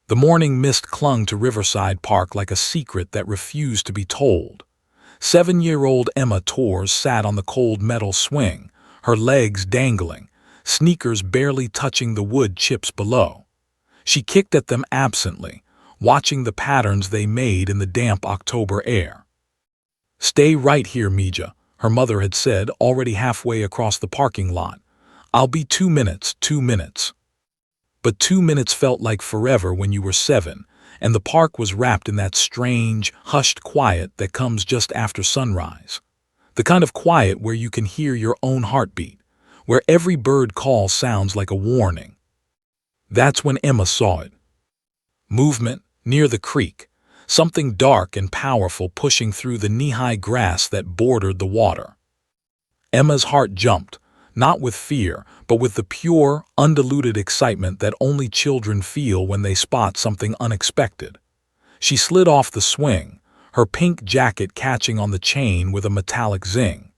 The morning mist clung to Riverside Park like a secret that refused to be told. 7-year-old Emma Torres sat on the cold metal swing, her legs dangling, sneakers barely touching the wood chips below. She kicked at them absently, watching the patterns they made in the damp October air. "Stay right here, Mija," her mother had said, already halfway across the parking lot. "I'll be 2 minutes, 2 minutes." But 2 minutes felt like forever when you were 7, and the park was wrapped in that strange, hushed quiet that comes just after sunrise. The kind of quiet where you can hear your own heartbeat, where every bird call sounds like a warning. That's when Emma saw it. Movement, near the creek, something dark and powerful pushing through the knee-high grass that bordered the water. Emma's heart jumped, not with fear, but with the pure, undiluted excitement that only children feel when they spot something unexpected. She slid off the swing, her pink jacket catching on the chain with a metallic zing.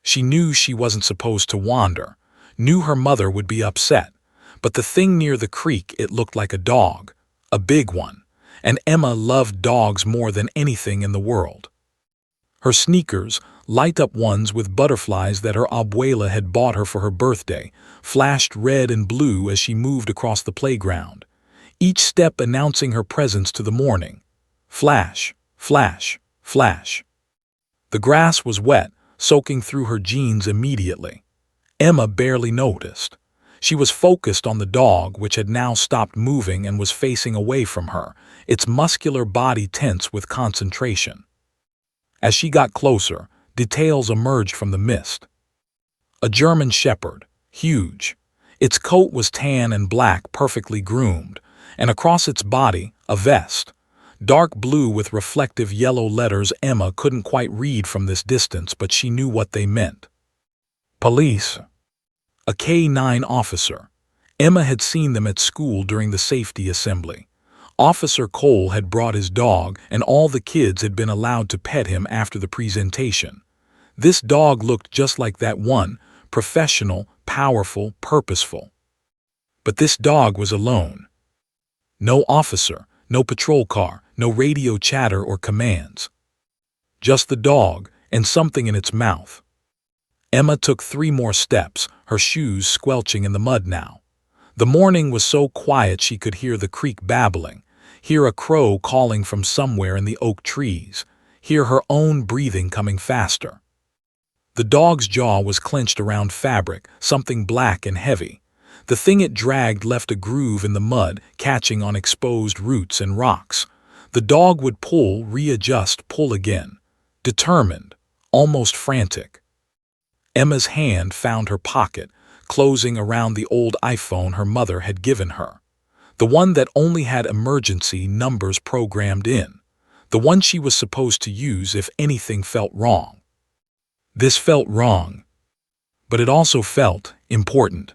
She knew she wasn't supposed to wander, knew her mother would be upset, but the thing near the creek, it looked like a dog, a big one, and Emma loved dogs more than anything in the world. Her sneakers, light-up ones with butterflies that her abuela had bought her for her birthday, flashed red and blue as she moved across the playground, each step announcing her presence to the morning. Flash, flash, flash. The grass was wet, soaking through her jeans immediately. Emma barely noticed. She was focused on the dog, which had now stopped moving and was facing away from her, its muscular body tense with concentration. As she got closer, details emerged from the mist. A German shepherd, huge. Its coat was tan and black, perfectly groomed, and across its body, a vest. Dark blue with reflective yellow letters Emma couldn't quite read from this distance, but she knew what they meant. Police. A K-9 officer. Emma had seen them at school during the safety assembly. Officer Cole had brought his dog, and all the kids had been allowed to pet him after the presentation. This dog looked just like that one, professional, powerful, purposeful. But this dog was alone. No officer, no patrol car, no radio chatter or commands. Just the dog, and something in its mouth. Emma took 3 more steps, her shoes squelching in the mud now. The morning was so quiet she could hear the creek babbling, hear a crow calling from somewhere in the oak trees, hear her own breathing coming faster. The dog's jaw was clenched around fabric, something black and heavy. The thing it dragged left a groove in the mud, catching on exposed roots and rocks. The dog would pull, readjust, pull again. Determined, almost frantic. Emma's hand found her pocket, closing around the old iPhone her mother had given her. The one that only had emergency numbers programmed in. The one she was supposed to use if anything felt wrong. This felt wrong. But it also felt important.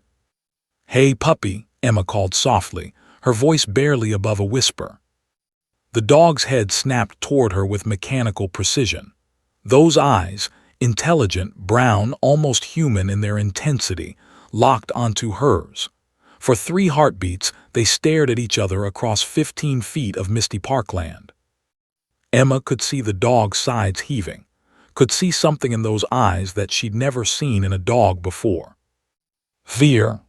"Hey, puppy," Emma called softly, her voice barely above a whisper. The dog's head snapped toward her with mechanical precision. Those eyes, intelligent, brown, almost human in their intensity, locked onto hers. For 3 heartbeats, they stared at each other across 15 feet of misty parkland. Emma could see the dog's sides heaving, could see something in those eyes that she'd never seen in a dog before. Fear.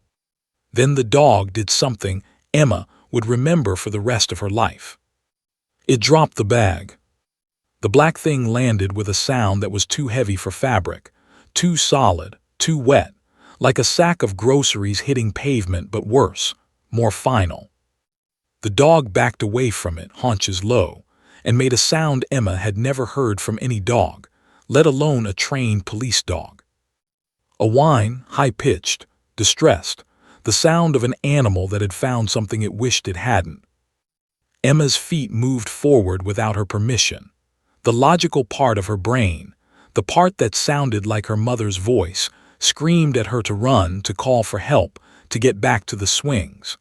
Then the dog did something Emma would remember for the rest of her life. It dropped the bag. The black thing landed with a sound that was too heavy for fabric, too solid, too wet, like a sack of groceries hitting pavement, but worse, more final. The dog backed away from it, haunches low, and made a sound Emma had never heard from any dog, let alone a trained police dog. A whine, high-pitched, distressed, the sound of an animal that had found something it wished it hadn't. Emma's feet moved forward without her permission. The logical part of her brain, the part that sounded like her mother's voice, screamed at her to run, to call for help, to get back to the swings.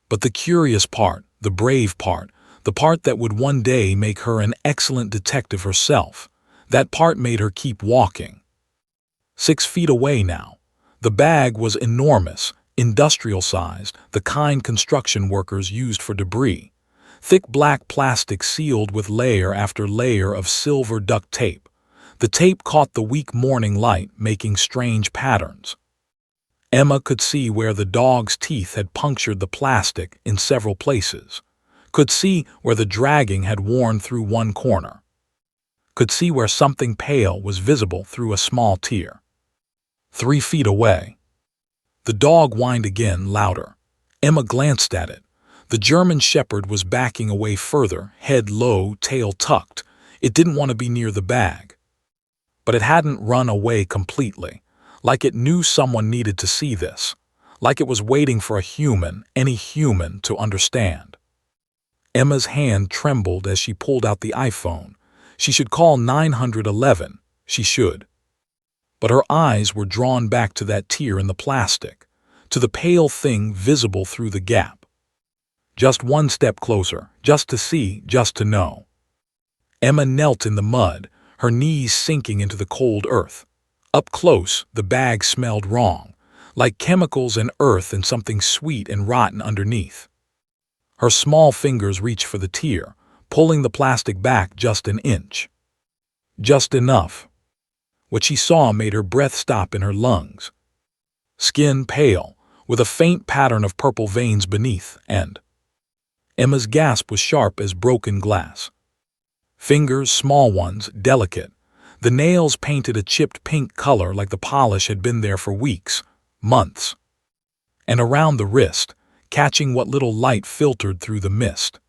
But the curious part, the brave part, the part that would one day make her an excellent detective herself, that part made her keep walking. 6 feet away now. The bag was enormous, industrial-sized, the kind construction workers used for debris. Thick black plastic sealed with layer after layer of silver duct tape. The tape caught the weak morning light, making strange patterns. Emma could see where the dog's teeth had punctured the plastic in several places. Could see where the dragging had worn through one corner. Could see where something pale was visible through a small tear. 3 feet away. The dog whined again, louder. Emma glanced at it. The German Shepherd was backing away further, head low, tail tucked. It didn't want to be near the bag. But it hadn't run away completely, like it knew someone needed to see this, like it was waiting for a human, any human, to understand. Emma's hand trembled as she pulled out the iPhone. She should call 911, she should. But her eyes were drawn back to that tear in the plastic, to the pale thing visible through the gap. Just one step closer, just to see, just to know. Emma knelt in the mud, her knees sinking into the cold earth. Up close, the bag smelled wrong, like chemicals and earth and something sweet and rotten underneath. Her small fingers reached for the tear, pulling the plastic back just an inch. Just enough. What she saw made her breath stop in her lungs. Skin pale, with a faint pattern of purple veins beneath, and Emma's gasp was sharp as broken glass. Fingers, small ones, delicate. The nails painted a chipped pink color like the polish had been there for weeks, months. And around the wrist, catching what little light filtered through the mist.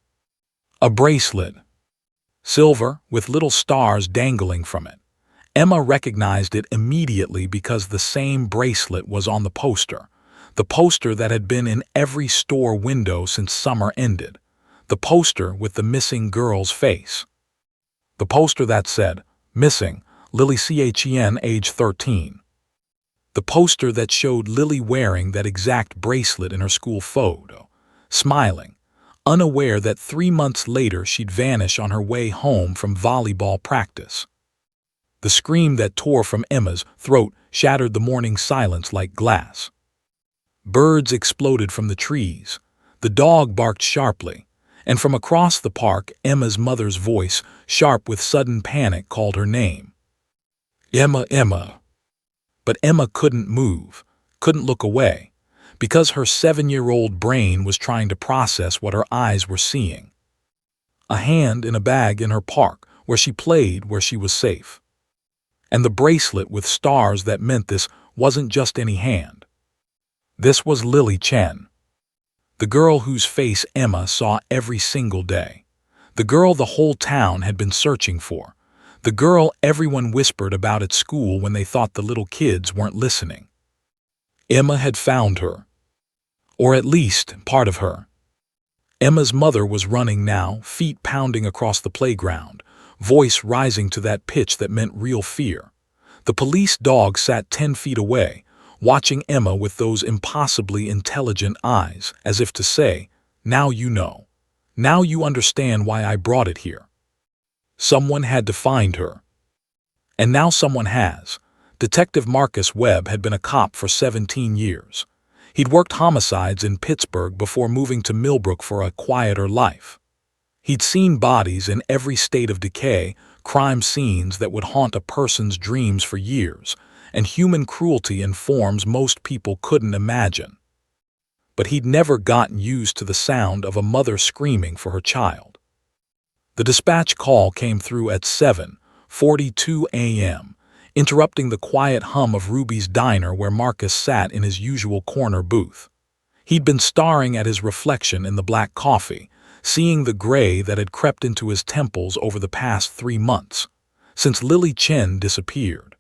A bracelet. Silver, with little stars dangling from it. Emma recognized it immediately because the same bracelet was on the poster that had been in every store window since summer ended, the poster with the missing girl's face. The poster that said, "Missing, Lily Chen, age 13. The poster that showed Lily wearing that exact bracelet in her school photo, smiling, unaware that 3 months later she'd vanish on her way home from volleyball practice. The scream that tore from Emma's throat shattered the morning silence like glass. Birds exploded from the trees. The dog barked sharply, and from across the park, Emma's mother's voice, sharp with sudden panic, called her name. Emma, Emma. But Emma couldn't move, couldn't look away, because her 7-year-old brain was trying to process what her eyes were seeing. A hand in a bag in her park, where she played, where she was safe. And the bracelet with stars that meant this wasn't just any hand. This was Lily Chen. The girl whose face Emma saw every single day. The girl the whole town had been searching for. The girl everyone whispered about at school when they thought the little kids weren't listening. Emma had found her. Or at least part of her. Emma's mother was running now, feet pounding across the playground, voice rising to that pitch that meant real fear. The police dog sat 10 feet away, watching Emma with those impossibly intelligent eyes, as if to say, "Now you know. Now you understand why I brought it here." Someone had to find her. And now someone has. Detective Marcus Webb had been a cop for 17 years. He'd worked homicides in Pittsburgh before moving to Millbrook for a quieter life. He'd seen bodies in every state of decay, crime scenes that would haunt a person's dreams for years, and human cruelty in forms most people couldn't imagine. But he'd never gotten used to the sound of a mother screaming for her child. The dispatch call came through at 7:42 a.m., interrupting the quiet hum of Ruby's diner where Marcus sat in his usual corner booth. He'd been staring at his reflection in the black coffee, seeing the gray that had crept into his temples over the past 3 months, since Lily Chen disappeared.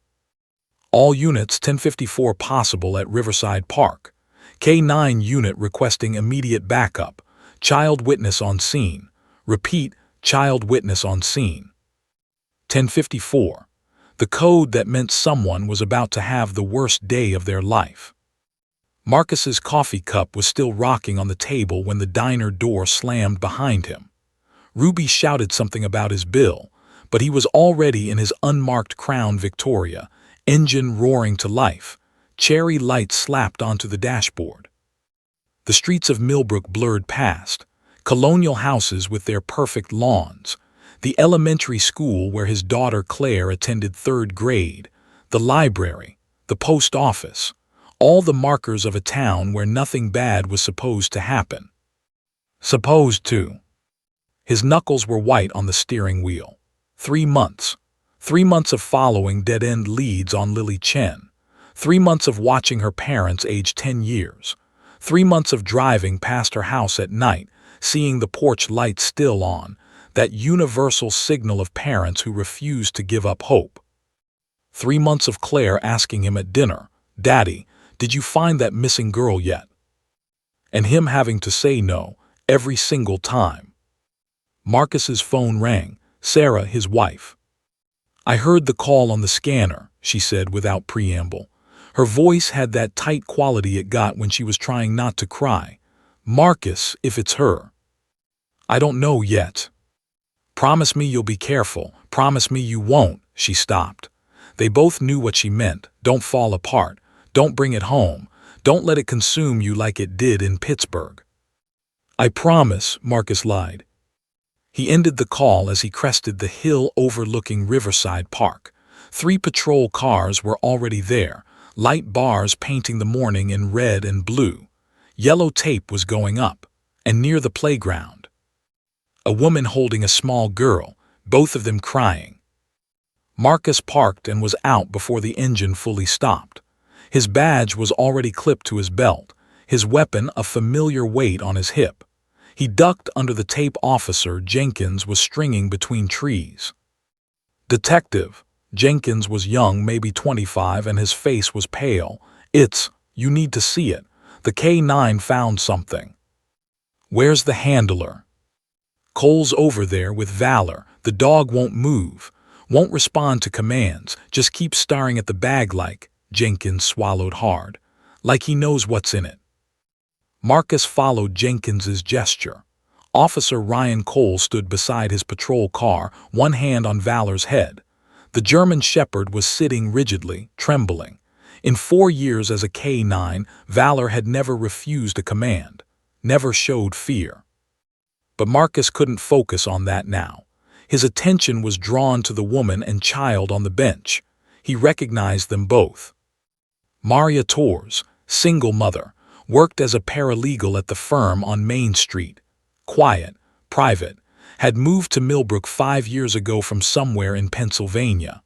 All units 1054 possible at Riverside Park. K9 unit requesting immediate backup. Child witness on scene. Repeat, child witness on scene. 1054. The code that meant someone was about to have the worst day of their life. Marcus's coffee cup was still rocking on the table when the diner door slammed behind him. Ruby shouted something about his bill, but he was already in his unmarked Crown Victoria, engine roaring to life, cherry lights slapped onto the dashboard. The streets of Millbrook blurred past, colonial houses with their perfect lawns, the elementary school where his daughter Claire attended third grade, the library, the post office, all the markers of a town where nothing bad was supposed to happen. Supposed to. His knuckles were white on the steering wheel. 3 months. 3 months of following dead-end leads on Lily Chen. 3 months of watching her parents age 10 years. 3 months of driving past her house at night, seeing the porch light still on, that universal signal of parents who refuse to give up hope. 3 months of Claire asking him at dinner, "Daddy, did you find that missing girl yet?" And him having to say no every single time. Marcus's phone rang, Sarah, his wife. "I heard the call on the scanner," she said without preamble. Her voice had that tight quality it got when she was trying not to cry. "Marcus, if it's her." "I don't know yet." "Promise me you'll be careful. Promise me you won't." She stopped. They both knew what she meant. Don't fall apart. Don't bring it home. Don't let it consume you like it did in Pittsburgh. "I promise," Marcus lied. He ended the call as he crested the hill overlooking Riverside Park. 3 patrol cars were already there, light bars painting the morning in red and blue. Yellow tape was going up, and near the playground, a woman holding a small girl, both of them crying. Marcus parked and was out before the engine fully stopped. His badge was already clipped to his belt, his weapon a familiar weight on his hip. He ducked under the tape officer Jenkins was stringing between trees. "Detective." Jenkins was young, maybe 25, and his face was pale. You need to see it. The K9 found something." "Where's the handler?" "Cole's over there with Valor. The dog won't move, won't respond to commands, just keeps staring at the bag like," Jenkins swallowed hard, "like he knows what's in it." Marcus followed Jenkins's gesture. Officer Ryan Cole stood beside his patrol car, one hand on Valor's head. The German Shepherd was sitting rigidly, trembling. In 4 years as a K9, Valor had never refused a command, never showed fear. But Marcus couldn't focus on that now. His attention was drawn to the woman and child on the bench. He recognized them both. Maria Torres, single mother, worked as a paralegal at the firm on Main Street. Quiet, private, had moved to Millbrook 5 years ago from somewhere in Pennsylvania.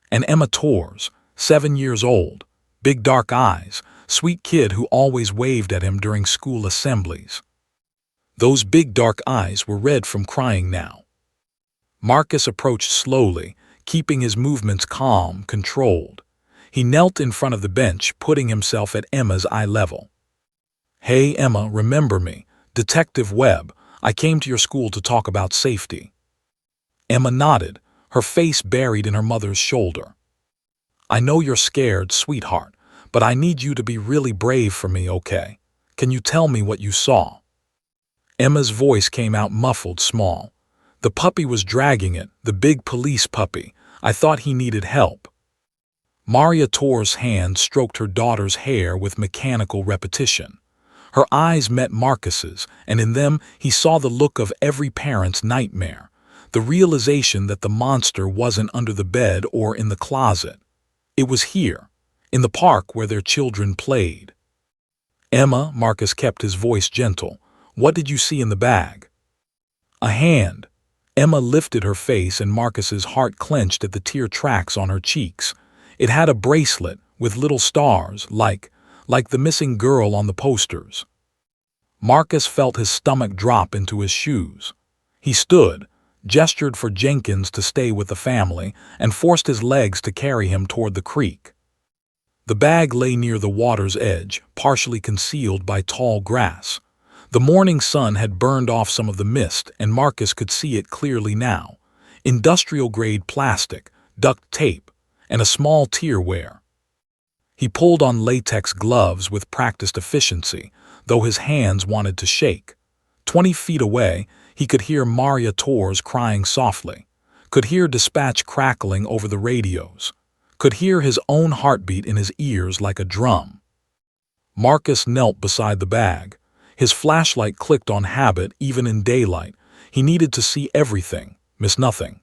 And Emma Torres, 7 years old, big dark eyes, sweet kid who always waved at him during school assemblies. Those big dark eyes were red from crying now. Marcus approached slowly, keeping his movements calm, controlled. He knelt in front of the bench, putting himself at Emma's eye level. "Hey, Emma, remember me? Detective Webb. I came to your school to talk about safety." Emma nodded, her face buried in her mother's shoulder. "I know you're scared, sweetheart, but I need you to be really brave for me, okay? Can you tell me what you saw?" Emma's voice came out muffled, small. "The puppy was dragging it, the big police puppy. I thought he needed help." Maria Torres' hand stroked her daughter's hair with mechanical repetition. Her eyes met Marcus's, and in them he saw the look of every parent's nightmare, the realization that the monster wasn't under the bed or in the closet. It was here, in the park where their children played. "Emma," Marcus kept his voice gentle, "what did you see in the bag?" "A hand." Emma lifted her face and Marcus's heart clenched at the tear tracks on her cheeks. It had a bracelet with little stars, like the missing girl on the posters. Marcus felt his stomach drop into his shoes. He stood, gestured for Jenkins to stay with the family, and forced his legs to carry him toward the creek. The bag lay near the water's edge, partially concealed by tall grass. The morning sun had burned off some of the mist, and Marcus could see it clearly now. Industrial-grade plastic, duct tape, and a small tear-wear. He pulled on latex gloves with practiced efficiency, though his hands wanted to shake. 20 feet away, he could hear Maria Torres crying softly, could hear dispatch crackling over the radios, could hear his own heartbeat in his ears like a drum. Marcus knelt beside the bag. His flashlight clicked on habit even in daylight. He needed to see everything, miss nothing.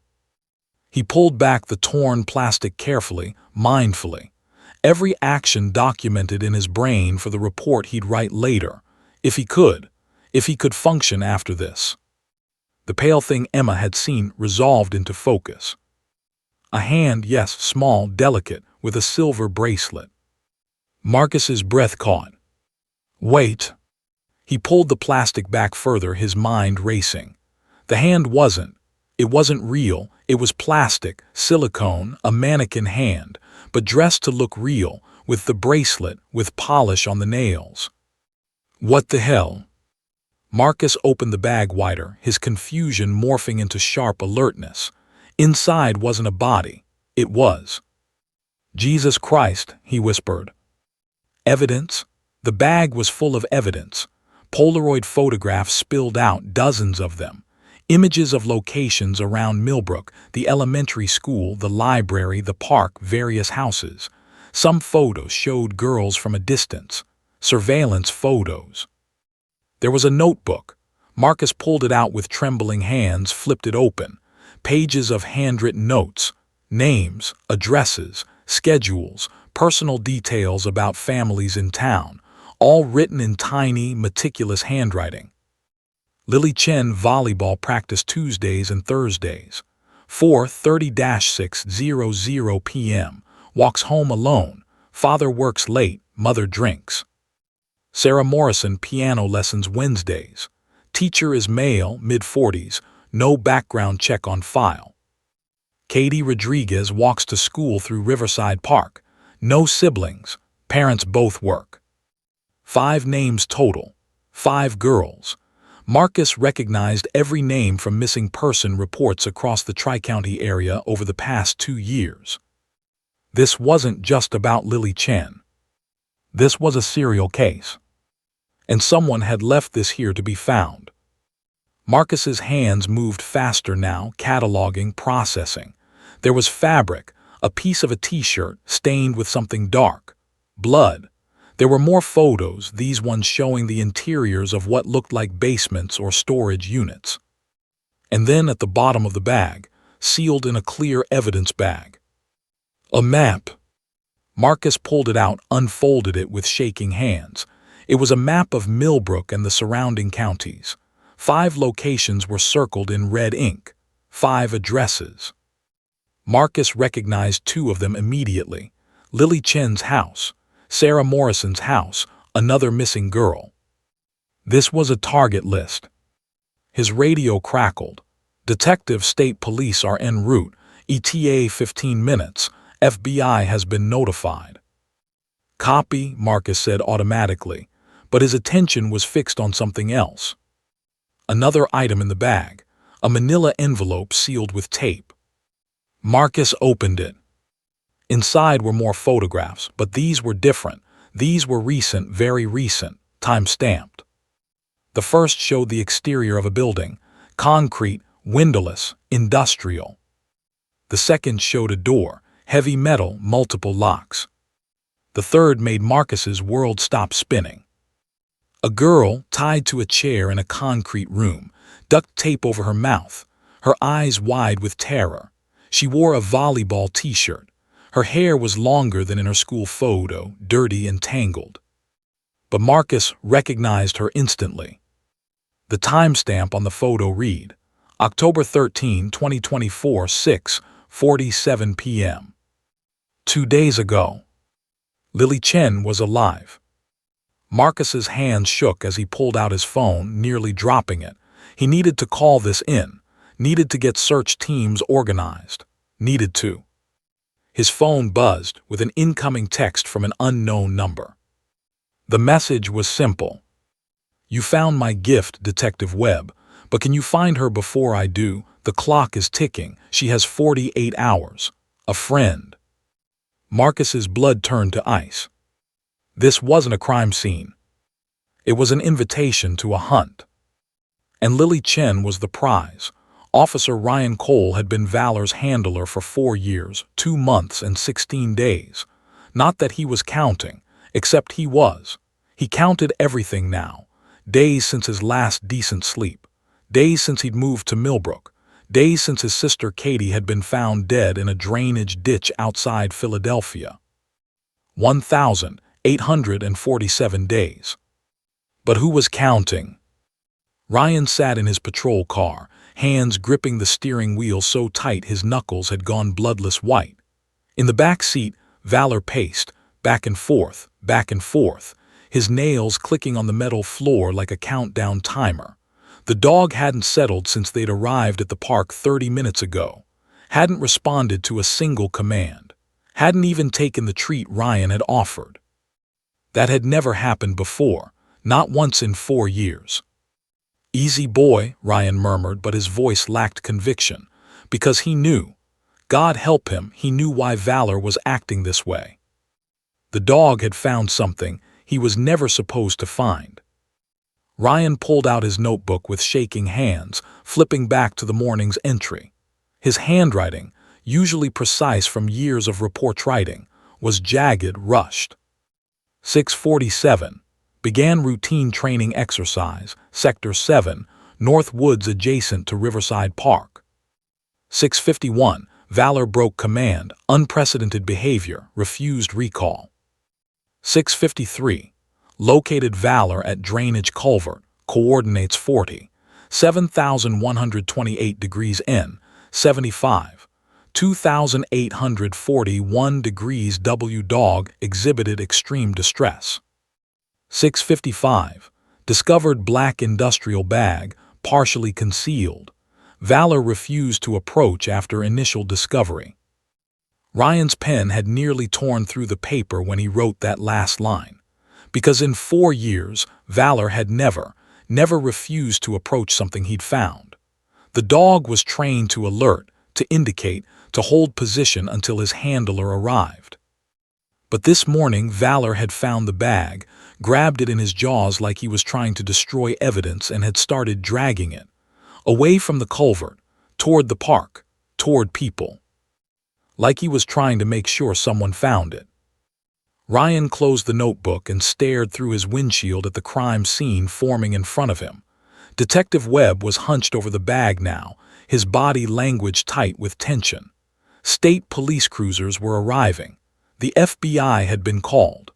He pulled back the torn plastic carefully, mindfully. Every action documented in his brain for the report he'd write later, if he could function after this. The pale thing Emma had seen resolved into focus. A hand, yes, small, delicate, with a silver bracelet. Marcus's breath caught. Wait. He pulled the plastic back further, his mind racing. The hand wasn't real, it was plastic, silicone, a mannequin hand, but dressed to look real, with the bracelet, with polish on the nails. What the hell? Marcus opened the bag wider, his confusion morphing into sharp alertness. Inside wasn't a body, it was. Jesus Christ, he whispered. Evidence? The bag was full of evidence. Polaroid photographs spilled out, dozens of them. Images of locations around Millbrook, the elementary school, the library, the park, various houses. Some photos showed girls from a distance. Surveillance photos. There was a notebook. Marcus pulled it out with trembling hands, flipped it open. Pages of handwritten notes, names, addresses, schedules, personal details about families in town, all written in tiny, meticulous handwriting. Lily Chen volleyball practice Tuesdays and Thursdays. 4:30-6:00 p.m. Walks home alone. Father works late, mother drinks. Sarah Morrison piano lessons Wednesdays. Teacher is male, mid-40s, no background check on file. Katie Rodriguez walks to school through Riverside Park. No siblings, parents both work. 5 names total, 5 girls. Marcus recognized every name from missing person reports across the Tri-County area over the past 2 years. This wasn't just about Lily Chen. This was a serial case. And someone had left this here to be found. Marcus's hands moved faster now, cataloging, processing. There was fabric, a piece of a t-shirt stained with something dark. Blood. There were more photos, these ones showing the interiors of what looked like basements or storage units. And then at the bottom of the bag, sealed in a clear evidence bag. A map. Marcus pulled it out, unfolded it with shaking hands. It was a map of Millbrook and the surrounding counties. 5 locations were circled in red ink. 5 addresses. Marcus recognized 2 of them immediately. Lily Chen's house, Sarah Morrison's house, another missing girl. This was a target list. His radio crackled. Detective State Police are en route. ETA 15 minutes. FBI has been notified. Copy, Marcus said automatically, but his attention was fixed on something else. Another item in the bag, a manila envelope sealed with tape. Marcus opened it. Inside were more photographs, but these were different. These were recent, very recent, time-stamped. The first showed the exterior of a building, concrete, windowless, industrial. The second showed a door, heavy metal, multiple locks. The third made Marcus's world stop spinning. A girl tied to a chair in a concrete room, duct tape over her mouth, her eyes wide with terror. She wore a volleyball t-shirt. Her hair was longer than in her school photo, dirty and tangled. But Marcus recognized her instantly. The timestamp on the photo read, October 13, 2024, 6:47 p.m. 2 days ago. Lily Chen was alive. Marcus's hands shook as he pulled out his phone, nearly dropping it. He needed to call this in, needed to get search teams organized, needed to. His phone buzzed with an incoming text from an unknown number. The message was simple. You found my gift, Detective Webb, but can you find her before I do? The clock is ticking. She has 48 hours. A friend. Marcus's blood turned to ice. This wasn't a crime scene. It was an invitation to a hunt. And Lily Chen was the prize. Officer Ryan Cole had been Valor's handler for 4 years, 2 months and 16 days. Not that he was counting, except he was. He counted everything now. Days since his last decent sleep. Days since he'd moved to Millbrook. Days since his sister Katie had been found dead in a drainage ditch outside Philadelphia. 1,847 days. But who was counting? Ryan sat in his patrol car, hands gripping the steering wheel so tight his knuckles had gone bloodless white. In the back seat, Valor paced, back and forth, his nails clicking on the metal floor like a countdown timer. The dog hadn't settled since they'd arrived at the park 30 minutes ago, hadn't responded to a single command, hadn't even taken the treat Ryan had offered. That had never happened before, not once in 4 years. "Easy boy," Ryan murmured, but his voice lacked conviction, because he knew, God help him, he knew why Valor was acting this way. The dog had found something he was never supposed to find. Ryan pulled out his notebook with shaking hands, flipping back to the morning's entry. His handwriting, usually precise from years of report writing, was jagged, rushed. 6:47. Began routine training exercise, Sector 7, North Woods adjacent to Riverside Park. 6:51. Valor broke command, unprecedented behavior, refused recall. 6:53. Located Valor at drainage culvert, coordinates 40, 7,128 degrees N, 75, 2,841 degrees W. Dog exhibited extreme distress. 6:55. Discovered black industrial bag, partially concealed. Valor refused to approach after initial discovery. Ryan's pen had nearly torn through the paper when he wrote that last line, because in 4 years, Valor had never refused to approach something he'd found. The dog was trained to alert, to indicate, to hold position until his handler arrived. But this morning, Valor had found the bag, grabbed it in his jaws like he was trying to destroy evidence, and had started dragging it away from the culvert, toward the park, toward people. Like he was trying to make sure someone found it. Ryan closed the notebook and stared through his windshield at the crime scene forming in front of him. Detective Webb was hunched over the bag now, his body language tight with tension. State police cruisers were arriving. The FBI had been called.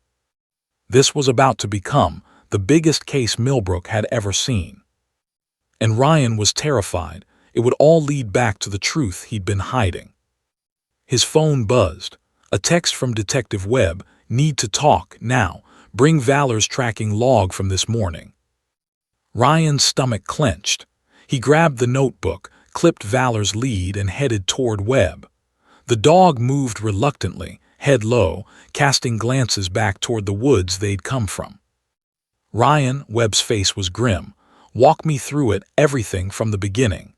This was about to become the biggest case Millbrook had ever seen. And Ryan was terrified it would all lead back to the truth he'd been hiding. His phone buzzed. A text from Detective Webb, "Need to talk, now. Bring Valor's tracking log from this morning." Ryan's stomach clenched. He grabbed the notebook, clipped Valor's lead, and headed toward Webb. The dog moved reluctantly, head low, casting glances back toward the woods they'd come from. "Ryan," Webb's face was grim, "walk me through it, everything from the beginning."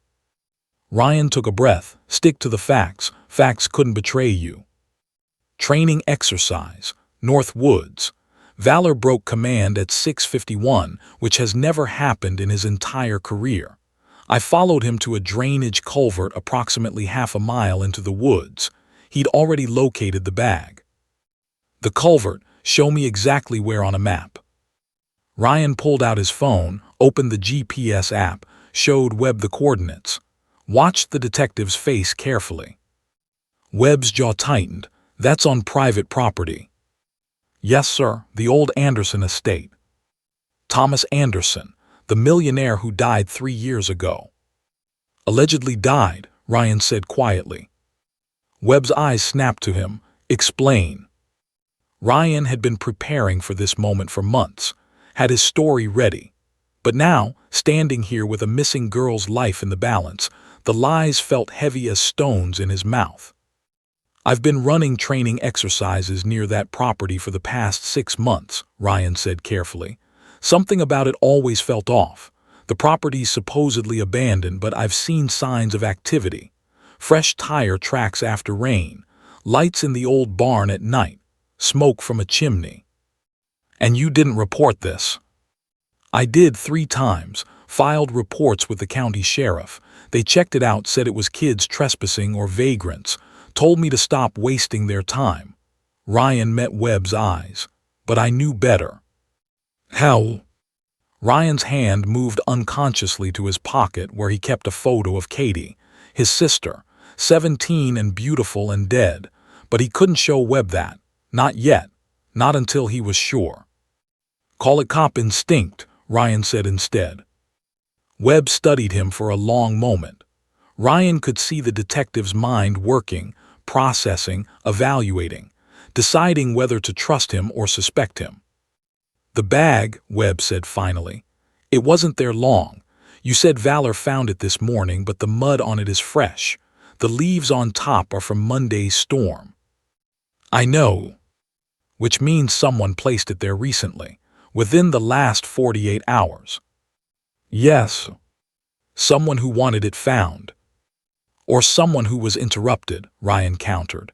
Ryan took a breath. "Stick to the facts. Facts couldn't betray you." Training exercise, North Woods. Valor broke command at 6:51, which has never happened in his entire career. I followed him to a drainage culvert approximately half a mile into the woods. He'd already located the bag. "The culvert, show me exactly where on a map." Ryan pulled out his phone, opened the GPS app, showed Webb the coordinates. Watched the detective's face carefully. Webb's jaw tightened. "That's on private property." "Yes, sir, the old Anderson estate." "Thomas Anderson, the millionaire who died 3 years ago." "Allegedly died," Ryan said quietly. Webb's eyes snapped to him. "Explain." Ryan had been preparing for this moment for months, had his story ready. But now, standing here with a missing girl's life in the balance, the lies felt heavy as stones in his mouth. "I've been running training exercises near that property for the past 6 months, Ryan said carefully. "Something about it always felt off. The property's supposedly abandoned, but I've seen signs of activity. Fresh tire tracks after rain, lights in the old barn at night, smoke from a chimney." "And you didn't report this?" "I did 3 times, filed reports with the county sheriff. They checked it out, said it was kids trespassing or vagrants, told me to stop wasting their time." Ryan met Webb's eyes. "But I knew better." How? Ryan's hand moved unconsciously to his pocket where he kept a photo of Katie, his sister, 17 and beautiful and dead, but he couldn't show Webb that. Not yet. Not until he was sure. Call it cop instinct, Ryan said instead. Webb studied him for a long moment. Ryan could see the detective's mind working, processing, evaluating, deciding whether to trust him or suspect him. The bag, Webb said finally. It wasn't there long. You said Valor found it this morning, but the mud on it is fresh. The leaves on top are from Monday's storm. I know. Which means someone placed it there recently, within the last 48 hours. Yes. Someone who wanted it found. Or someone who was interrupted, Ryan countered.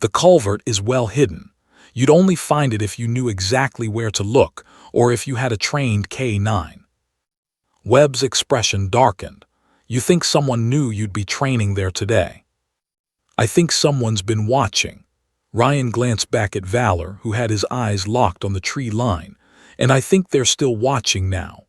The culvert is well hidden. You'd only find it if you knew exactly where to look, or if you had a trained K9. Webb's expression darkened. You think someone knew you'd be training there today? I think someone's been watching. Ryan glanced back at Valor, who had his eyes locked on the tree line, and I think they're still watching now.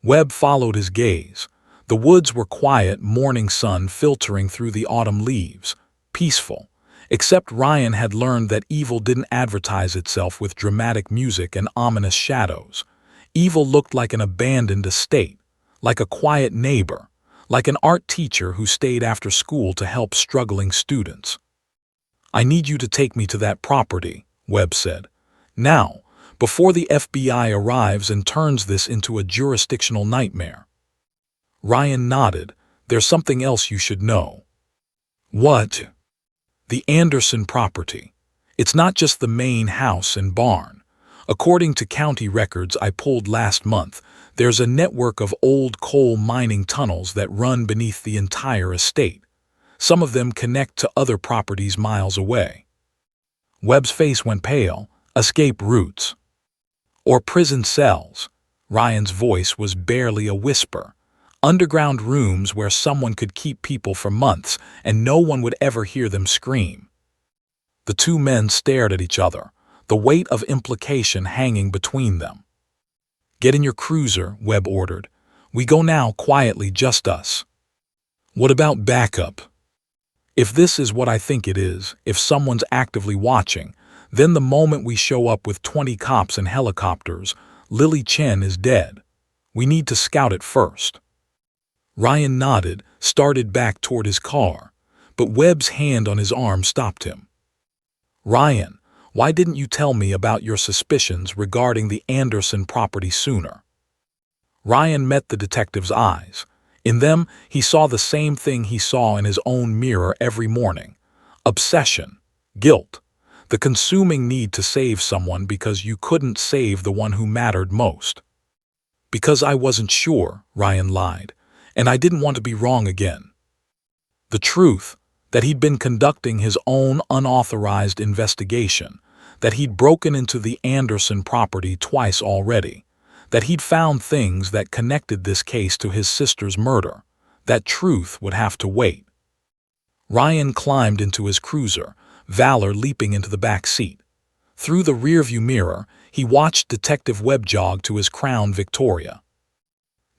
Webb followed his gaze. The woods were quiet, morning sun filtering through the autumn leaves, peaceful. Except Ryan had learned that evil didn't advertise itself with dramatic music and ominous shadows. Evil looked like an abandoned estate, like a quiet neighbor, like an art teacher who stayed after school to help struggling students. I need you to take me to that property, Webb said. Now, before the FBI arrives and turns this into a jurisdictional nightmare. Ryan nodded. There's something else you should know. What? The Anderson property. It's not just the main house and barn. According to county records I pulled last month, there's a network of old coal mining tunnels that run beneath the entire estate. Some of them connect to other properties miles away. Webb's face went pale. Escape routes. Or prison cells. Ryan's voice was barely a whisper. Underground rooms where someone could keep people for months and no one would ever hear them scream. The two men stared at each other, the weight of implication hanging between them. Get in your cruiser, Webb ordered. We go now quietly, just us. What about backup? If this is what I think it is, if someone's actively watching, then the moment we show up with 20 cops and helicopters, Lily Chen is dead. We need to scout it first. Ryan nodded, started back toward his car, but Webb's hand on his arm stopped him. Ryan, why didn't you tell me about your suspicions regarding the Anderson property sooner? Ryan met the detective's eyes. In them, he saw the same thing he saw in his own mirror every morning. Obsession, guilt, the consuming need to save someone because you couldn't save the one who mattered most. Because I wasn't sure, Ryan lied. And I didn't want to be wrong again. The truth, that he'd been conducting his own unauthorized investigation, that he'd broken into the Anderson property twice already, that he'd found things that connected this case to his sister's murder, that truth would have to wait. Ryan climbed into his cruiser, Valor leaping into the back seat. Through the rearview mirror, he watched Detective Webb jog to his Crown Victoria.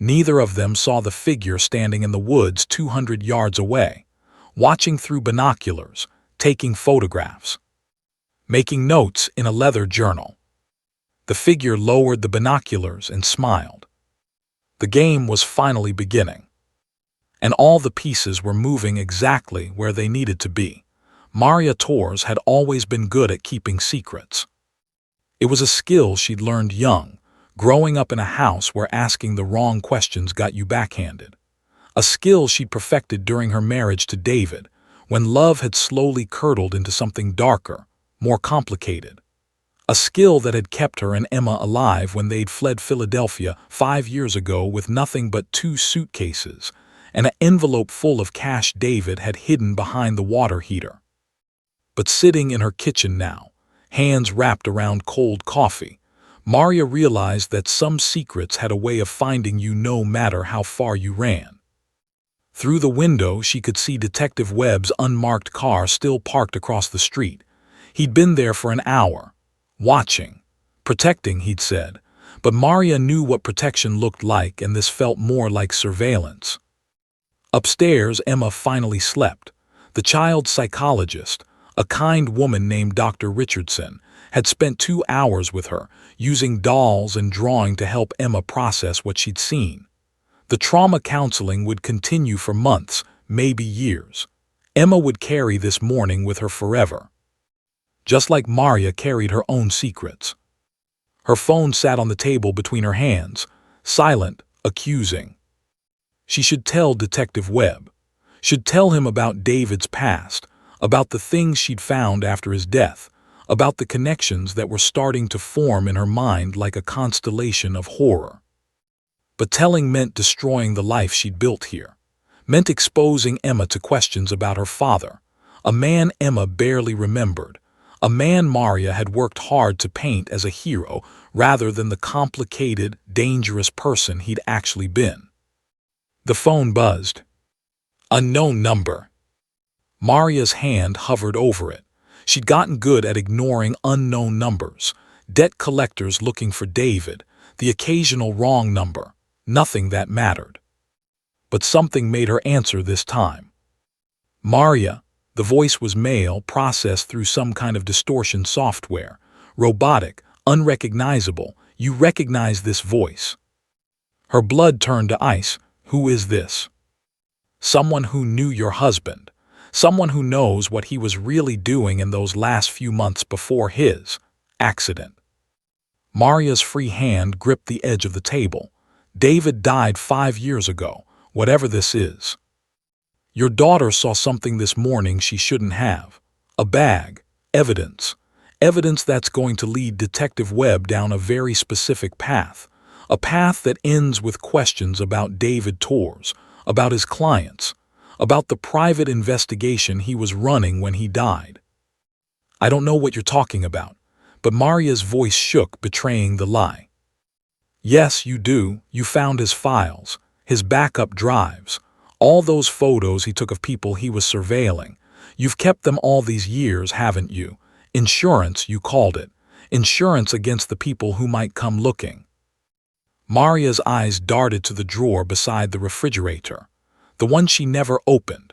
Neither of them saw the figure standing in the woods 200 yards away, watching through binoculars, taking photographs, making notes in a leather journal. The figure lowered the binoculars and smiled. The game was finally beginning. And all the pieces were moving exactly where they needed to be. Maria Torres had always been good at keeping secrets. It was a skill she'd learned young, growing up in a house where asking the wrong questions got you backhanded. A skill she'd perfected during her marriage to David, when love had slowly curdled into something darker, more complicated. A skill that had kept her and Emma alive when they'd fled Philadelphia 5 years ago with nothing but 2 suitcases and an envelope full of cash David had hidden behind the water heater. But sitting in her kitchen now, hands wrapped around cold coffee, Maria realized that some secrets had a way of finding you no matter how far you ran. Through the window, she could see Detective Webb's unmarked car still parked across the street. He'd been there for an hour, watching, protecting, he'd said, But Maria knew what protection looked like, and this felt more like surveillance. Upstairs, Emma finally slept. The child psychologist, a kind woman named Dr. Richardson, had spent 2 hours with her, using dolls and drawing to help Emma process what she'd seen. The trauma counseling would continue for months, maybe years. Emma would carry this morning with her forever, just like Maria carried her own secrets. Her phone sat on the table between her hands, silent, accusing. She should tell Detective Webb. Should tell him about David's past, about the things she'd found after his death, about the connections that were starting to form in her mind like a constellation of horror. But telling meant destroying the life she'd built here, meant exposing Emma to questions about her father, a man Emma barely remembered, a man Maria had worked hard to paint as a hero rather than the complicated, dangerous person he'd actually been. The phone buzzed. Unknown number. Maria's hand hovered over it. She'd gotten good at ignoring unknown numbers, debt collectors looking for David, the occasional wrong number, nothing that mattered. But something made her answer this time. Maria. The voice was male, processed through some kind of distortion software. Robotic, unrecognizable. You recognize this voice. Her blood turned to ice. Who is this? Someone who knew your husband. Someone who knows what he was really doing in those last few months before his accident. Maria's free hand gripped the edge of the table. David died 5 years ago, whatever this is. Your daughter saw something this morning she shouldn't have. A bag. Evidence. Evidence that's going to lead Detective Webb down a very specific path. A path that ends with questions about David Torres, about his clients, about the private investigation he was running when he died. I don't know what you're talking about, but Maria's voice shook, betraying the lie. Yes, you do. You found his files, his backup drives, all those photos he took of people he was surveilling. You've kept them all these years, haven't you? Insurance, you called it. Insurance against the people who might come looking. Maria's eyes darted to the drawer beside the refrigerator, the one she never opened,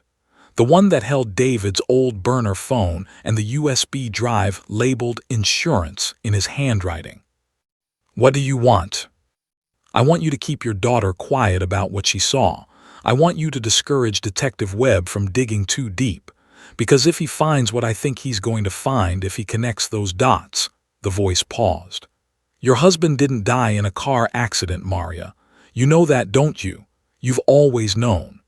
the one that held David's old burner phone and the USB drive labeled insurance in his handwriting. What do you want? I want you to keep your daughter quiet about what she saw. I want you to discourage Detective Webb from digging too deep, because if he finds what I think he's going to find if he connects those dots, the voice paused. Your husband didn't die in a car accident, Maria. You know that, don't you? You've always known.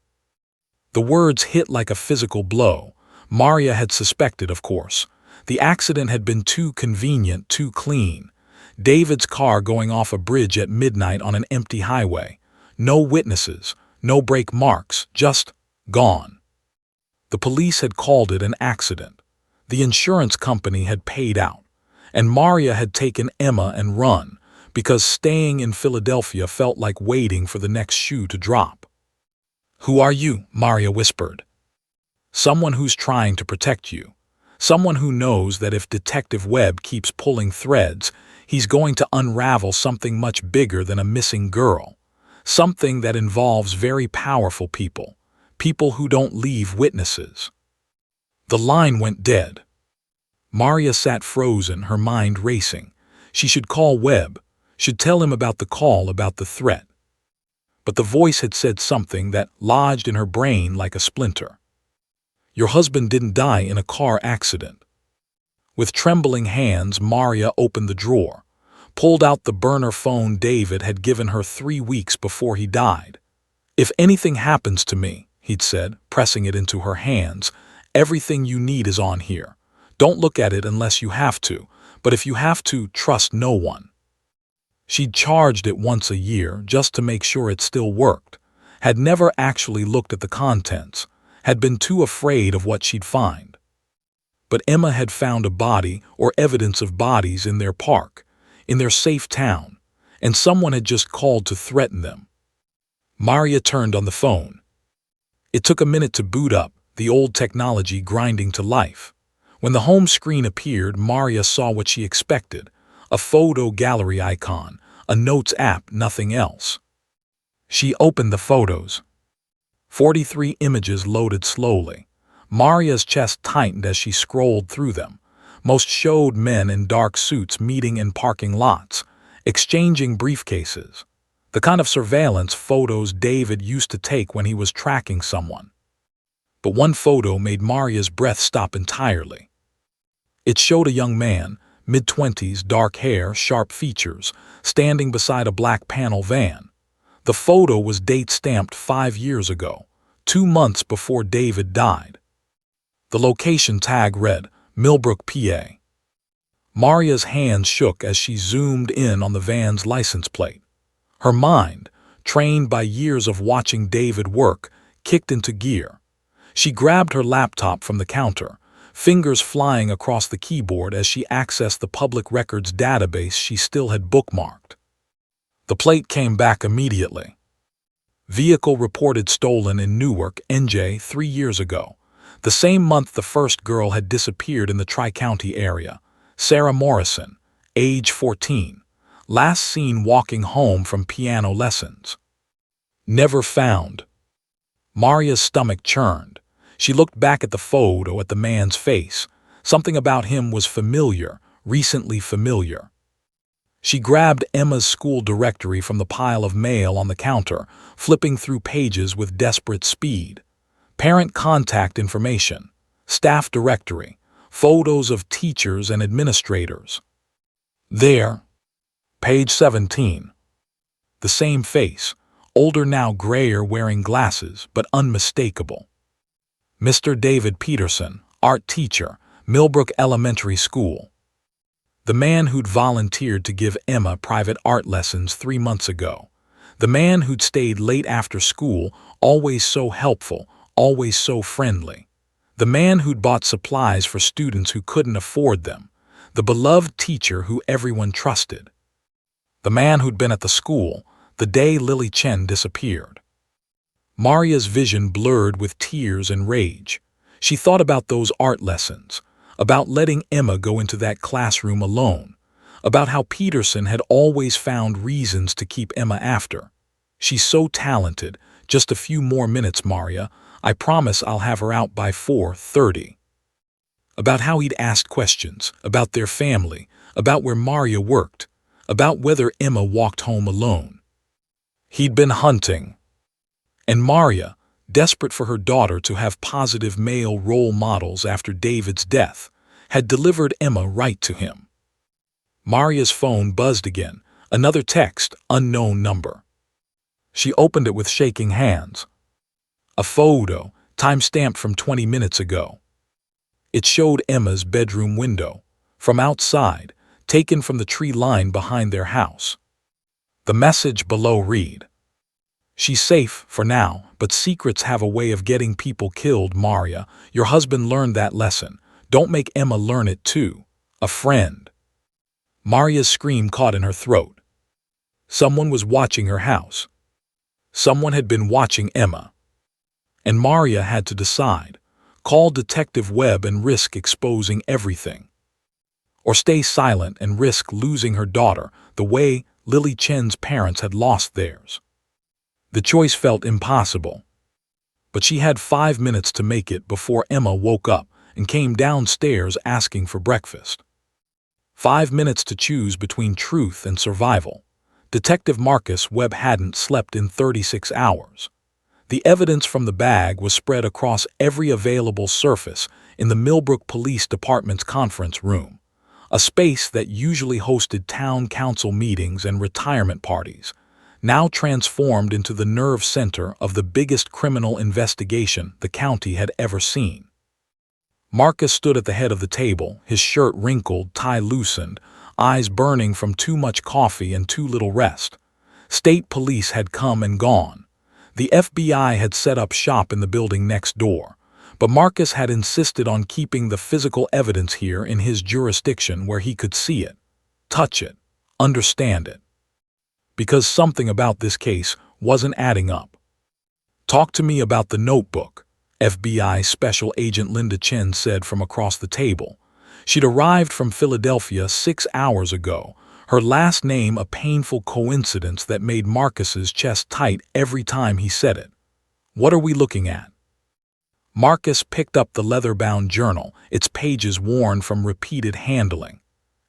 The words hit like a physical blow. Maria had suspected, of course. The accident had been too convenient, too clean. David's car going off a bridge at midnight on an empty highway. No witnesses. No brake marks, just gone. The police had called it an accident. The insurance company had paid out, and Maria had taken Emma and run because staying in Philadelphia felt like waiting for the next shoe to drop. Who are you? Maria whispered. Someone who's trying to protect you. Someone who knows that if Detective Webb keeps pulling threads, he's going to unravel something much bigger than a missing girl. Something that involves very powerful people, people who don't leave witnesses. The line went dead. Maria sat frozen, her mind racing. She should call Webb, should tell him about the call, about the threat. But the voice had said something that lodged in her brain like a splinter. Your husband didn't die in a car accident. With trembling hands, Maria opened the drawer, pulled out the burner phone David had given her 3 weeks before he died. If anything happens to me, he'd said, pressing it into her hands, everything you need is on here. Don't look at it unless you have to, but if you have to, trust no one. She'd charged it once a year just to make sure it still worked, had never actually looked at the contents, had been too afraid of what she'd find. But Emma had found a body or evidence of bodies in their park, in their safe town, and someone had just called to threaten them. Maria turned on the phone. It took a minute to boot up, the old technology grinding to life. When the home screen appeared, Maria saw what she expected, a photo gallery icon, A notes app, nothing else. She opened the photos. 43 images loaded slowly. Maria's chest tightened as she scrolled through them. Most showed men in dark suits meeting in parking lots, exchanging briefcases. The kind of surveillance photos David used to take when he was tracking someone. But one photo made Maria's breath stop entirely. It showed a young man, mid-20s, dark hair, sharp features, standing beside a black panel van. The photo was date-stamped 5 years ago, 2 months before David died. The location tag read, Millbrook, PA. Maria's hands shook as she zoomed in on the van's license plate. Her mind, trained by years of watching David work, kicked into gear. She grabbed her laptop from the counter, fingers flying across the keyboard as she accessed the public records database she still had bookmarked. The plate came back immediately. Vehicle reported stolen in Newark, NJ 3 years ago, the same month the first girl had disappeared in the Tri-County area. Sarah Morrison, age 14, last seen walking home from piano lessons. Never found. Maria's stomach churned. She looked back at the photo, at the man's face. Something about him was familiar, recently familiar. She grabbed Emma's school directory from the pile of mail on the counter, flipping through pages with desperate speed. Parent contact information, staff directory, photos of teachers and administrators. There, page 17. The same face, older now, grayer, wearing glasses, but unmistakable. Mr. David Peterson, art teacher, Millbrook Elementary School. The man who'd volunteered to give Emma private art lessons 3 months ago. The man who'd stayed late after school, always so helpful, always so friendly. The man who'd bought supplies for students who couldn't afford them. The beloved teacher who everyone trusted. The man who'd been at the school the day Lily Chen disappeared. Maria's vision blurred with tears and rage. She thought about those art lessons, about letting Emma go into that classroom alone, about how Peterson had always found reasons to keep Emma after. She's so talented. Just a few more minutes, Maria. I promise I'll have her out by 4:30. About how he'd asked questions, about their family, about where Maria worked, about whether Emma walked home alone. He'd been hunting. And Maria, desperate for her daughter to have positive male role models after David's death, had delivered Emma right to him. Maria's phone buzzed again, another text, unknown number. She opened it with shaking hands. A photo, time-stamped from 20 minutes ago. It showed Emma's bedroom window, from outside, taken from the tree line behind their house. The message below read, "She's safe for now, but secrets have a way of getting people killed, Maria. Your husband learned that lesson. Don't make Emma learn it too. A friend." Maria's scream caught in her throat. Someone was watching her house. Someone had been watching Emma. And Maria had to decide, call Detective Webb and risk exposing everything, or stay silent and risk losing her daughter the way Lily Chen's parents had lost theirs. The choice felt impossible. But she had 5 minutes to make it before Emma woke up and came downstairs asking for breakfast. 5 minutes to choose between truth and survival. Detective Marcus Webb hadn't slept in 36 hours. The evidence from the bag was spread across every available surface in the Millbrook Police Department's conference room, a space that usually hosted town council meetings and retirement parties, now transformed into the nerve center of the biggest criminal investigation the county had ever seen. Marcus stood at the head of the table, his shirt wrinkled, tie loosened, eyes burning from too much coffee and too little rest. State police had come and gone. The FBI had set up shop in the building next door, but Marcus had insisted on keeping the physical evidence here in his jurisdiction where he could see it, touch it, understand it. Because something about this case wasn't adding up. "Talk to me about the notebook," FBI Special Agent Linda Chen said from across the table. She'd arrived from Philadelphia 6 hours ago, Her last name a painful coincidence that made Marcus's chest tight every time he said it. What are we looking at? Marcus picked up the leather-bound journal, its pages worn from repeated handling.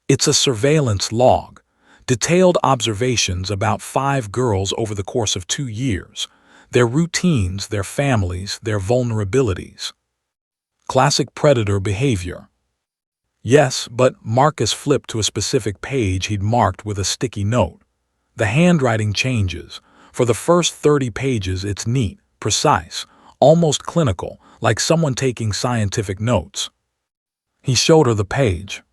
It's a surveillance log, detailed observations about 5 girls over the course of 2 years, their routines, their families, their vulnerabilities. Classic predator behavior. Yes, but Marcus flipped to a specific page he'd marked with a sticky note. The handwriting changes. For the first 30 pages it's neat, precise, almost clinical, like someone taking scientific notes. He showed her the page.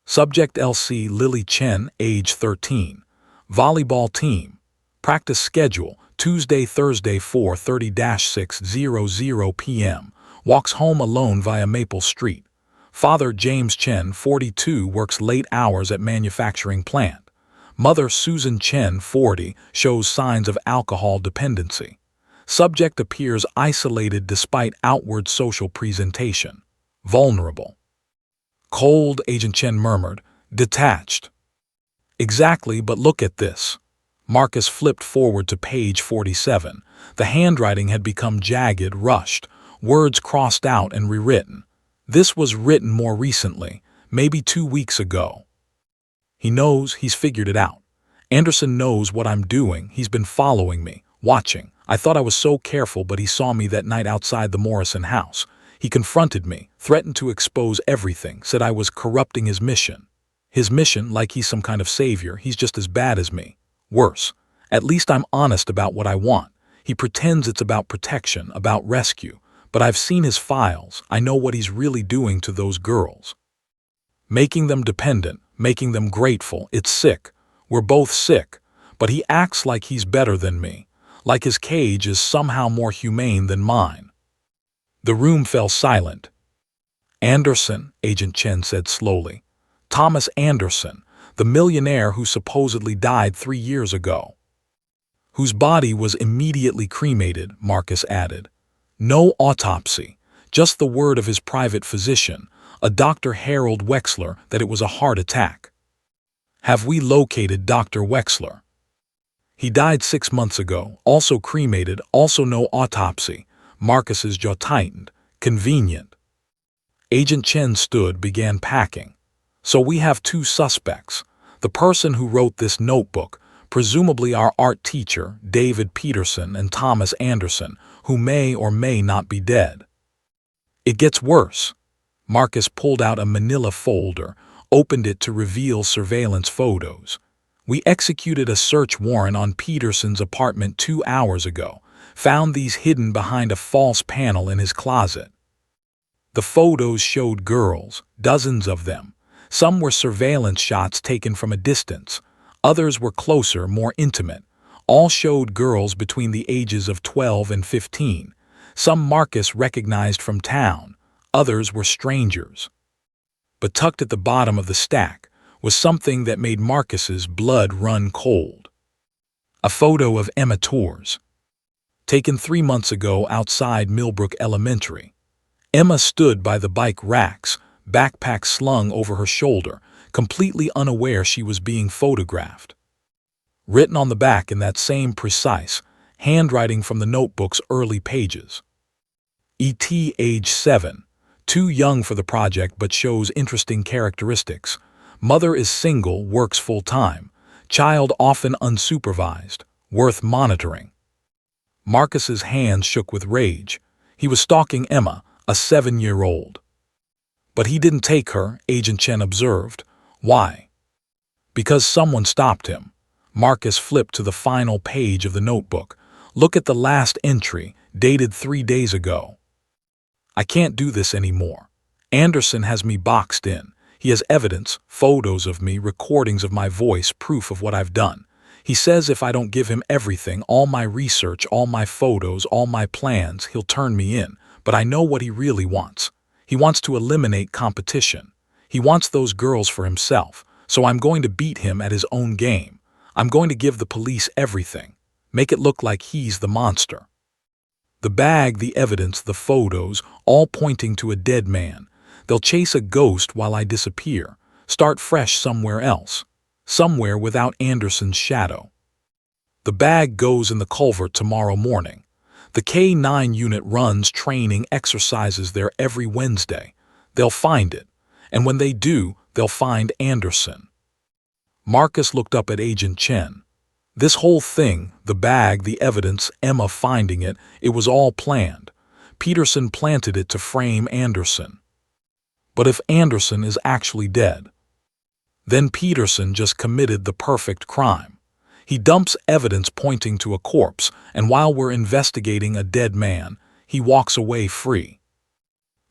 Subject L.C. Lily Chen, age 13. Volleyball team. Practice schedule, Tuesday, Thursday 4:30-6:00 p.m. Walks home alone via Maple Street. Father James Chen, 42, works late hours at manufacturing plant. Mother Susan Chen, 40, shows signs of alcohol dependency. Subject appears isolated despite outward social presentation. Vulnerable. Cold, Agent Chen murmured. Detached. Exactly, but look at this. Marcus flipped forward to page 47. The handwriting had become jagged, rushed, words crossed out and rewritten. This was written more recently, maybe 2 weeks ago. He knows, he's figured it out. Anderson knows what I'm doing, he's been following me, watching. I thought I was so careful, but he saw me that night outside the Morrison house. He confronted me, threatened to expose everything, said I was corrupting his mission. His mission, like he's some kind of savior, he's just as bad as me. Worse. At least I'm honest about what I want. He pretends it's about protection, about rescue. But I've seen his files. I know what he's really doing to those girls. Making them dependent, making them grateful. It's sick. We're both sick. But he acts like he's better than me. Like his cage is somehow more humane than mine. The room fell silent. Anderson, Agent Chen said slowly. Thomas Anderson, the millionaire who supposedly died 3 years ago. Whose body was immediately cremated, Marcus added. No autopsy, just the word of his private physician, a Dr. Harold Wexler, that it was a heart attack. Have we located Dr. Wexler? He died 6 months ago, also cremated, also no autopsy. Marcus's jaw tightened. Convenient. Agent Chen stood, began packing. So we have 2 suspects. The person who wrote this notebook, presumably our art teacher, David Peterson, and Thomas Anderson, who may or may not be dead. It gets worse. Marcus pulled out a manila folder, opened it to reveal surveillance photos. We executed a search warrant on Peterson's apartment 2 hours ago, found these hidden behind a false panel in his closet. The photos showed girls, dozens of them. Some were surveillance shots taken from a distance. Others were closer, more intimate. All showed girls between the ages of 12 and 15. Some Marcus recognized from town. Others were strangers. But tucked at the bottom of the stack was something that made Marcus's blood run cold. A photo of Emma Torres. Taken 3 months ago outside Millbrook Elementary. Emma stood by the bike racks, backpack slung over her shoulder, completely unaware she was being photographed. Written on the back in that same precise handwriting from the notebook's early pages. E.T. age 7, too young for the project but shows interesting characteristics. Mother is single, works full-time. Child often unsupervised, worth monitoring. Marcus's hands shook with rage. He was stalking Emma, a 7-year-old. But he didn't take her, Agent Chen observed. Why? Because someone stopped him. Marcus flipped to the final page of the notebook. Look at the last entry, dated 3 days ago. I can't do this anymore. Anderson has me boxed in. He has evidence, photos of me, recordings of my voice, proof of what I've done. He says if I don't give him everything, all my research, all my photos, all my plans, he'll turn me in. But I know what he really wants. He wants to eliminate competition. He wants those girls for himself. So I'm going to beat him at his own game. I'm going to give the police everything. Make it look like he's the monster. The bag, the evidence, the photos, all pointing to a dead man. They'll chase a ghost while I disappear. Start fresh somewhere else. somewhere without Anderson's shadow. The bag goes in the culvert tomorrow morning. The K-9 unit runs training exercises there every Wednesday. They'll find it, and when they do, they'll find Anderson. Marcus looked up at Agent Chen. This whole thing, the bag, the evidence, Emma finding it, it was all planned. Peterson planted it to frame Anderson. But if Anderson is actually dead, then Peterson just committed the perfect crime. He dumps evidence pointing to a corpse, and while we're investigating a dead man, he walks away free.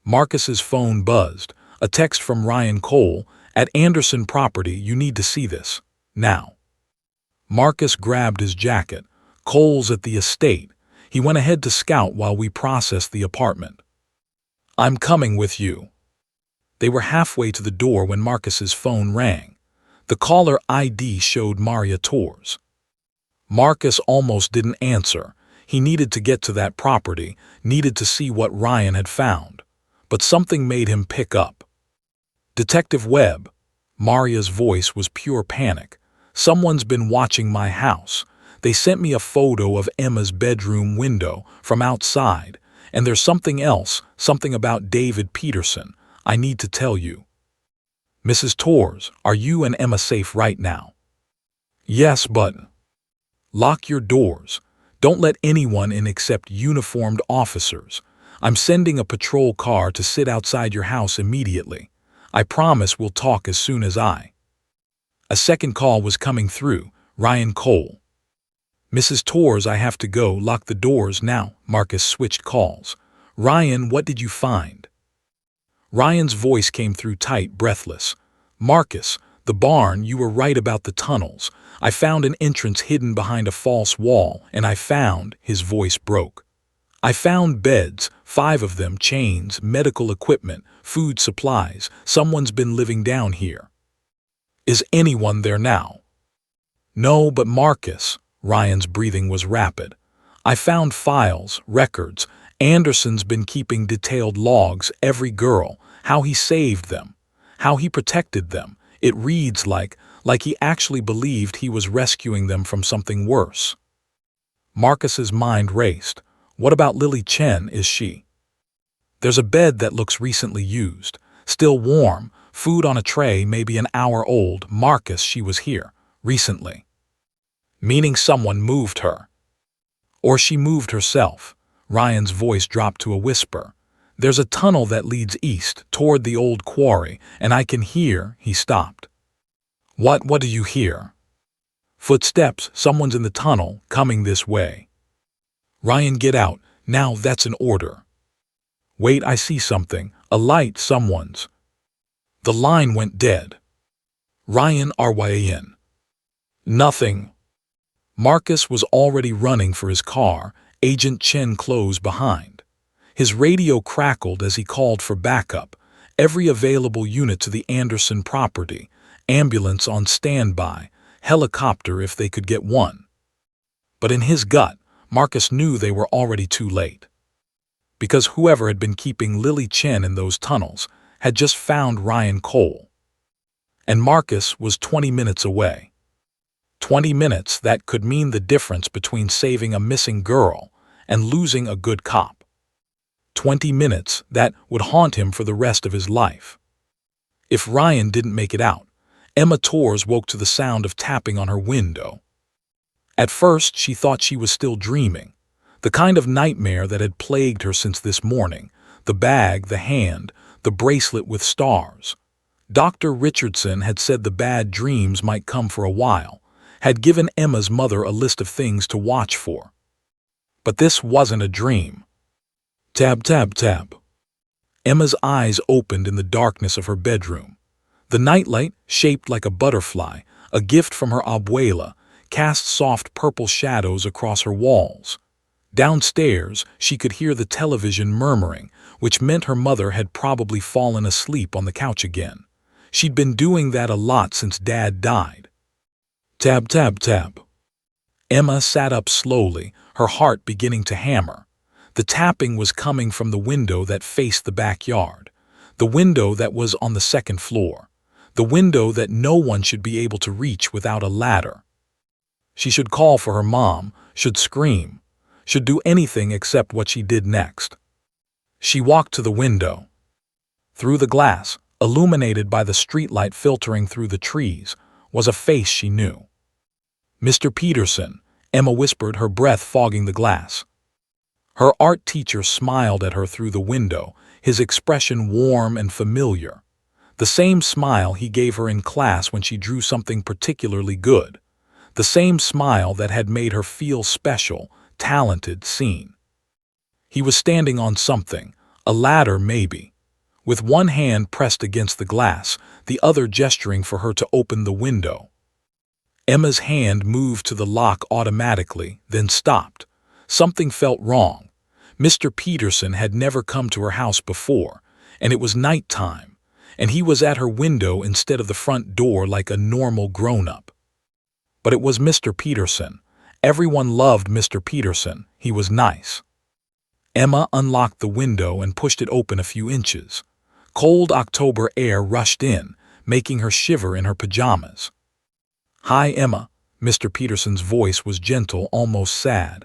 Marcus's phone buzzed. A text from Ryan Cole, "At Anderson property, you need to see this. Now." Marcus grabbed his jacket. "Cole's at the estate. He went ahead to scout while we processed the apartment." "I'm coming with you." They were halfway to the door when Marcus's phone rang. The caller ID showed Maria Torres. Marcus almost didn't answer. He needed to get to that property, needed to see what Ryan had found. But something made him pick up. "Detective Webb." Maria's voice was pure panic. "Someone's been watching my house. They sent me a photo of Emma's bedroom window from outside, and there's something else, something about David Peterson. I need to tell you." "Mrs. Torres, are you and Emma safe right now?" "Yes, but..." "Lock your doors. Don't let anyone in except uniformed officers. I'm sending a patrol car to sit outside your house immediately. I promise we'll talk as soon as I..." A second call was coming through. Ryan Cole. "Mrs. Torres, I have to go. Lock the doors now." Marcus switched calls. "Ryan, what did you find?" Ryan's voice came through tight, breathless. "Marcus, the barn, you were right about the tunnels. I found an entrance hidden behind a false wall, and I found..." His voice broke. "I found beds, 5 of them, chains, medical equipment, food supplies. Someone's been living down here." "Is anyone there now?" "No, but Marcus..." Ryan's breathing was rapid. "I found files, records. Anderson's been keeping detailed logs, every girl, how he saved them, how he protected them. It reads like he actually believed he was rescuing them from something worse." Marcus's mind raced. "What about Lily Chen? Is she..." "There's a bed that looks recently used, still warm, food on a tray maybe an hour old. Marcus, she was here, recently." "Meaning someone moved her?" "Or she moved herself." Ryan's voice dropped to a whisper. "There's a tunnel that leads east, toward the old quarry, and I can hear..." He stopped. What do you hear?" "Footsteps, someone's in the tunnel, coming this way." "Ryan, get out, now, that's an order." "Wait, I see something, a light, someone's..." The line went dead. "Ryan, Ryan." "Nothing." Marcus was already running for his car, Agent Chen close behind. His radio crackled as he called for backup, every available unit to the Anderson property, ambulance on standby, helicopter if they could get one. But in his gut, Marcus knew they were already too late. Because whoever had been keeping Lily Chen in those tunnels had just found Ryan Cole. And Marcus was 20 minutes away. 20 minutes that could mean the difference between saving a missing girl and losing a good cop. 20 minutes that would haunt him for the rest of his life. If Ryan didn't make it out, Emma Torres woke to the sound of tapping on her window. At first, she thought she was still dreaming, the kind of nightmare that had plagued her since this morning, the bag, the hand, the bracelet with stars. Dr. Richardson had said the bad dreams might come for a while, had given Emma's mother a list of things to watch for. But this wasn't a dream. Tab, tab, tab. Emma's eyes opened in the darkness of her bedroom. The nightlight, shaped like a butterfly, a gift from her abuela, cast soft purple shadows across her walls. Downstairs, she could hear the television murmuring, which meant her mother had probably fallen asleep on the couch again. She'd been doing that a lot since Dad died. Tab, tab, tab. Emma sat up slowly, her heart beginning to hammer. The tapping was coming from the window that faced the backyard, the window that was on the second floor. The window that no one should be able to reach without a ladder. She should call for her mom, should scream, should do anything except what she did next. She walked to the window. Through the glass, illuminated by the streetlight filtering through the trees, was a face she knew. Mr. Peterson, Emma whispered, her breath fogging the glass. Her art teacher smiled at her through the window, his expression warm and familiar. The same smile he gave her in class when she drew something particularly good. The same smile that had made her feel special, talented, seen. He was standing on something, a ladder maybe, with one hand pressed against the glass, the other gesturing for her to open the window. Emma's hand moved to the lock automatically, then stopped. Something felt wrong. Mr. Peterson had never come to her house before, and it was nighttime, and he was at her window instead of the front door like a normal grown-up. But it was Mr. Peterson. Everyone loved Mr. Peterson. He was nice. Emma unlocked the window and pushed it open a few inches. Cold October air rushed in, making her shiver in her pajamas. "Hi, Emma." Mr. Peterson's voice was gentle, almost sad.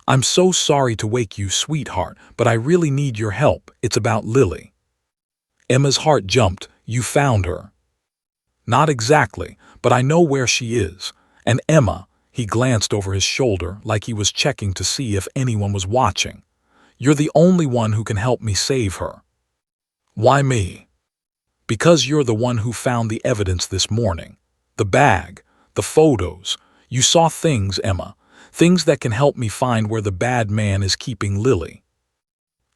"I'm so sorry to wake you, sweetheart, but I really need your help. It's about Lily." Emma's heart jumped. "You found her?" "Not exactly, but I know where she is. And Emma," he glanced over his shoulder like he was checking to see if anyone was watching, "you're the only one who can help me save her." "Why me?" "Because you're the one who found the evidence this morning. The bag, the photos. You saw things, Emma. Things that can help me find where the bad man is keeping Lily."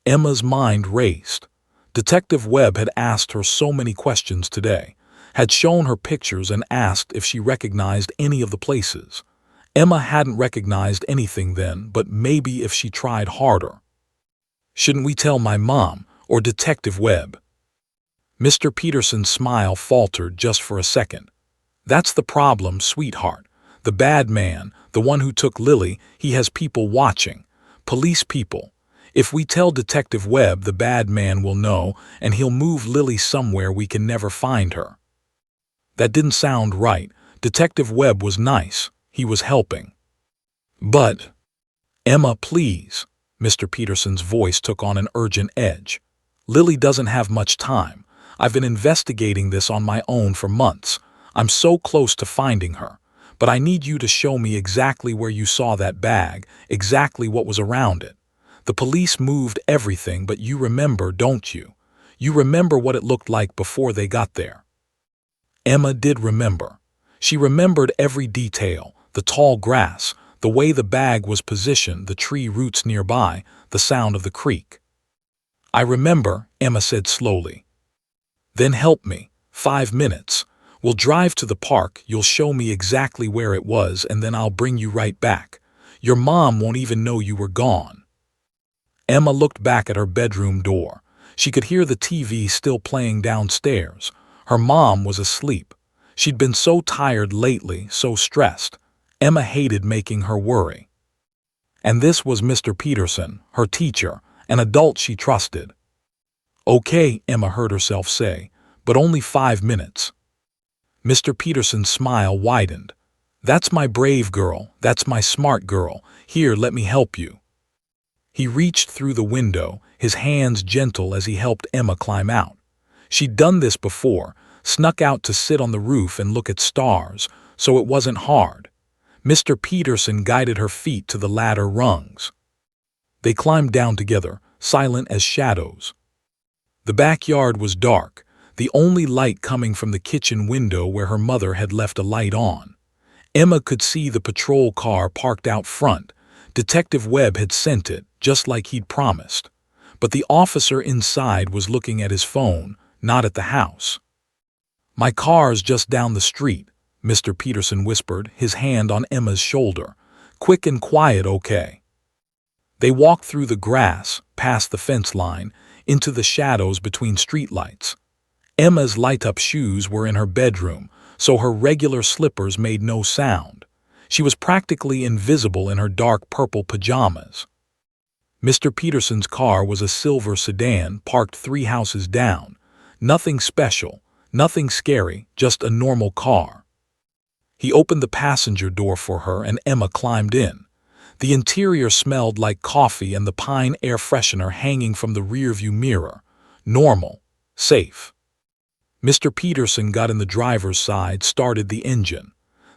Emma's mind raced. Detective Webb had asked her so many questions today, had shown her pictures and asked if she recognized any of the places. Emma hadn't recognized anything then, but maybe if she tried harder. "Shouldn't we tell my mom or Detective Webb?" Mr. Peterson's smile faltered just for a second. "That's the problem, sweetheart. The bad man, the one who took Lily, he has people watching. Police people. If we tell Detective Webb, the bad man will know, and he'll move Lily somewhere we can never find her." That didn't sound right. Detective Webb was nice. He was helping. "But—" "Emma, please." Mr. Peterson's voice took on an urgent edge. "Lily doesn't have much time. I've been investigating this on my own for months. I'm so close to finding her. But I need you to show me exactly where you saw that bag, exactly what was around it. The police moved everything, but you remember, don't you? You remember what it looked like before they got there." Emma did remember. She remembered every detail, the tall grass, the way the bag was positioned, the tree roots nearby, the sound of the creek. "I remember," Emma said slowly. "Then help me. 5 minutes. We'll drive to the park, you'll show me exactly where it was, and then I'll bring you right back. Your mom won't even know you were gone." Emma looked back at her bedroom door. She could hear the TV still playing downstairs. Her mom was asleep. She'd been so tired lately, so stressed. Emma hated making her worry. And this was Mr. Peterson, her teacher, an adult she trusted. "Okay," Emma heard herself say, "but only 5 minutes." Mr. Peterson's smile widened. "That's my brave girl. That's my smart girl. Here, let me help you." He reached through the window, his hands gentle as he helped Emma climb out. She'd done this before, snuck out to sit on the roof and look at stars, so it wasn't hard. Mr. Peterson guided her feet to the ladder rungs. They climbed down together, silent as shadows. The backyard was dark, the only light coming from the kitchen window where her mother had left a light on. Emma could see the patrol car parked out front. Detective Webb had sent it, just like he'd promised. But the officer inside was looking at his phone, not at the house. "My car's just down the street," Mr. Peterson whispered, his hand on Emma's shoulder. "Quick and quiet, okay?" They walked through the grass, past the fence line, into the shadows between streetlights. Emma's light-up shoes were in her bedroom, so her regular slippers made no sound. She was practically invisible in her dark purple pajamas. Mr. Peterson's car was a silver sedan parked 3 houses down. Nothing special, Nothing scary, just a normal car. He opened the passenger door for her and Emma climbed in. The interior smelled like coffee and the pine air freshener hanging from the rearview mirror. Normal. Safe. Mr. Peterson got in the driver's side, started the engine.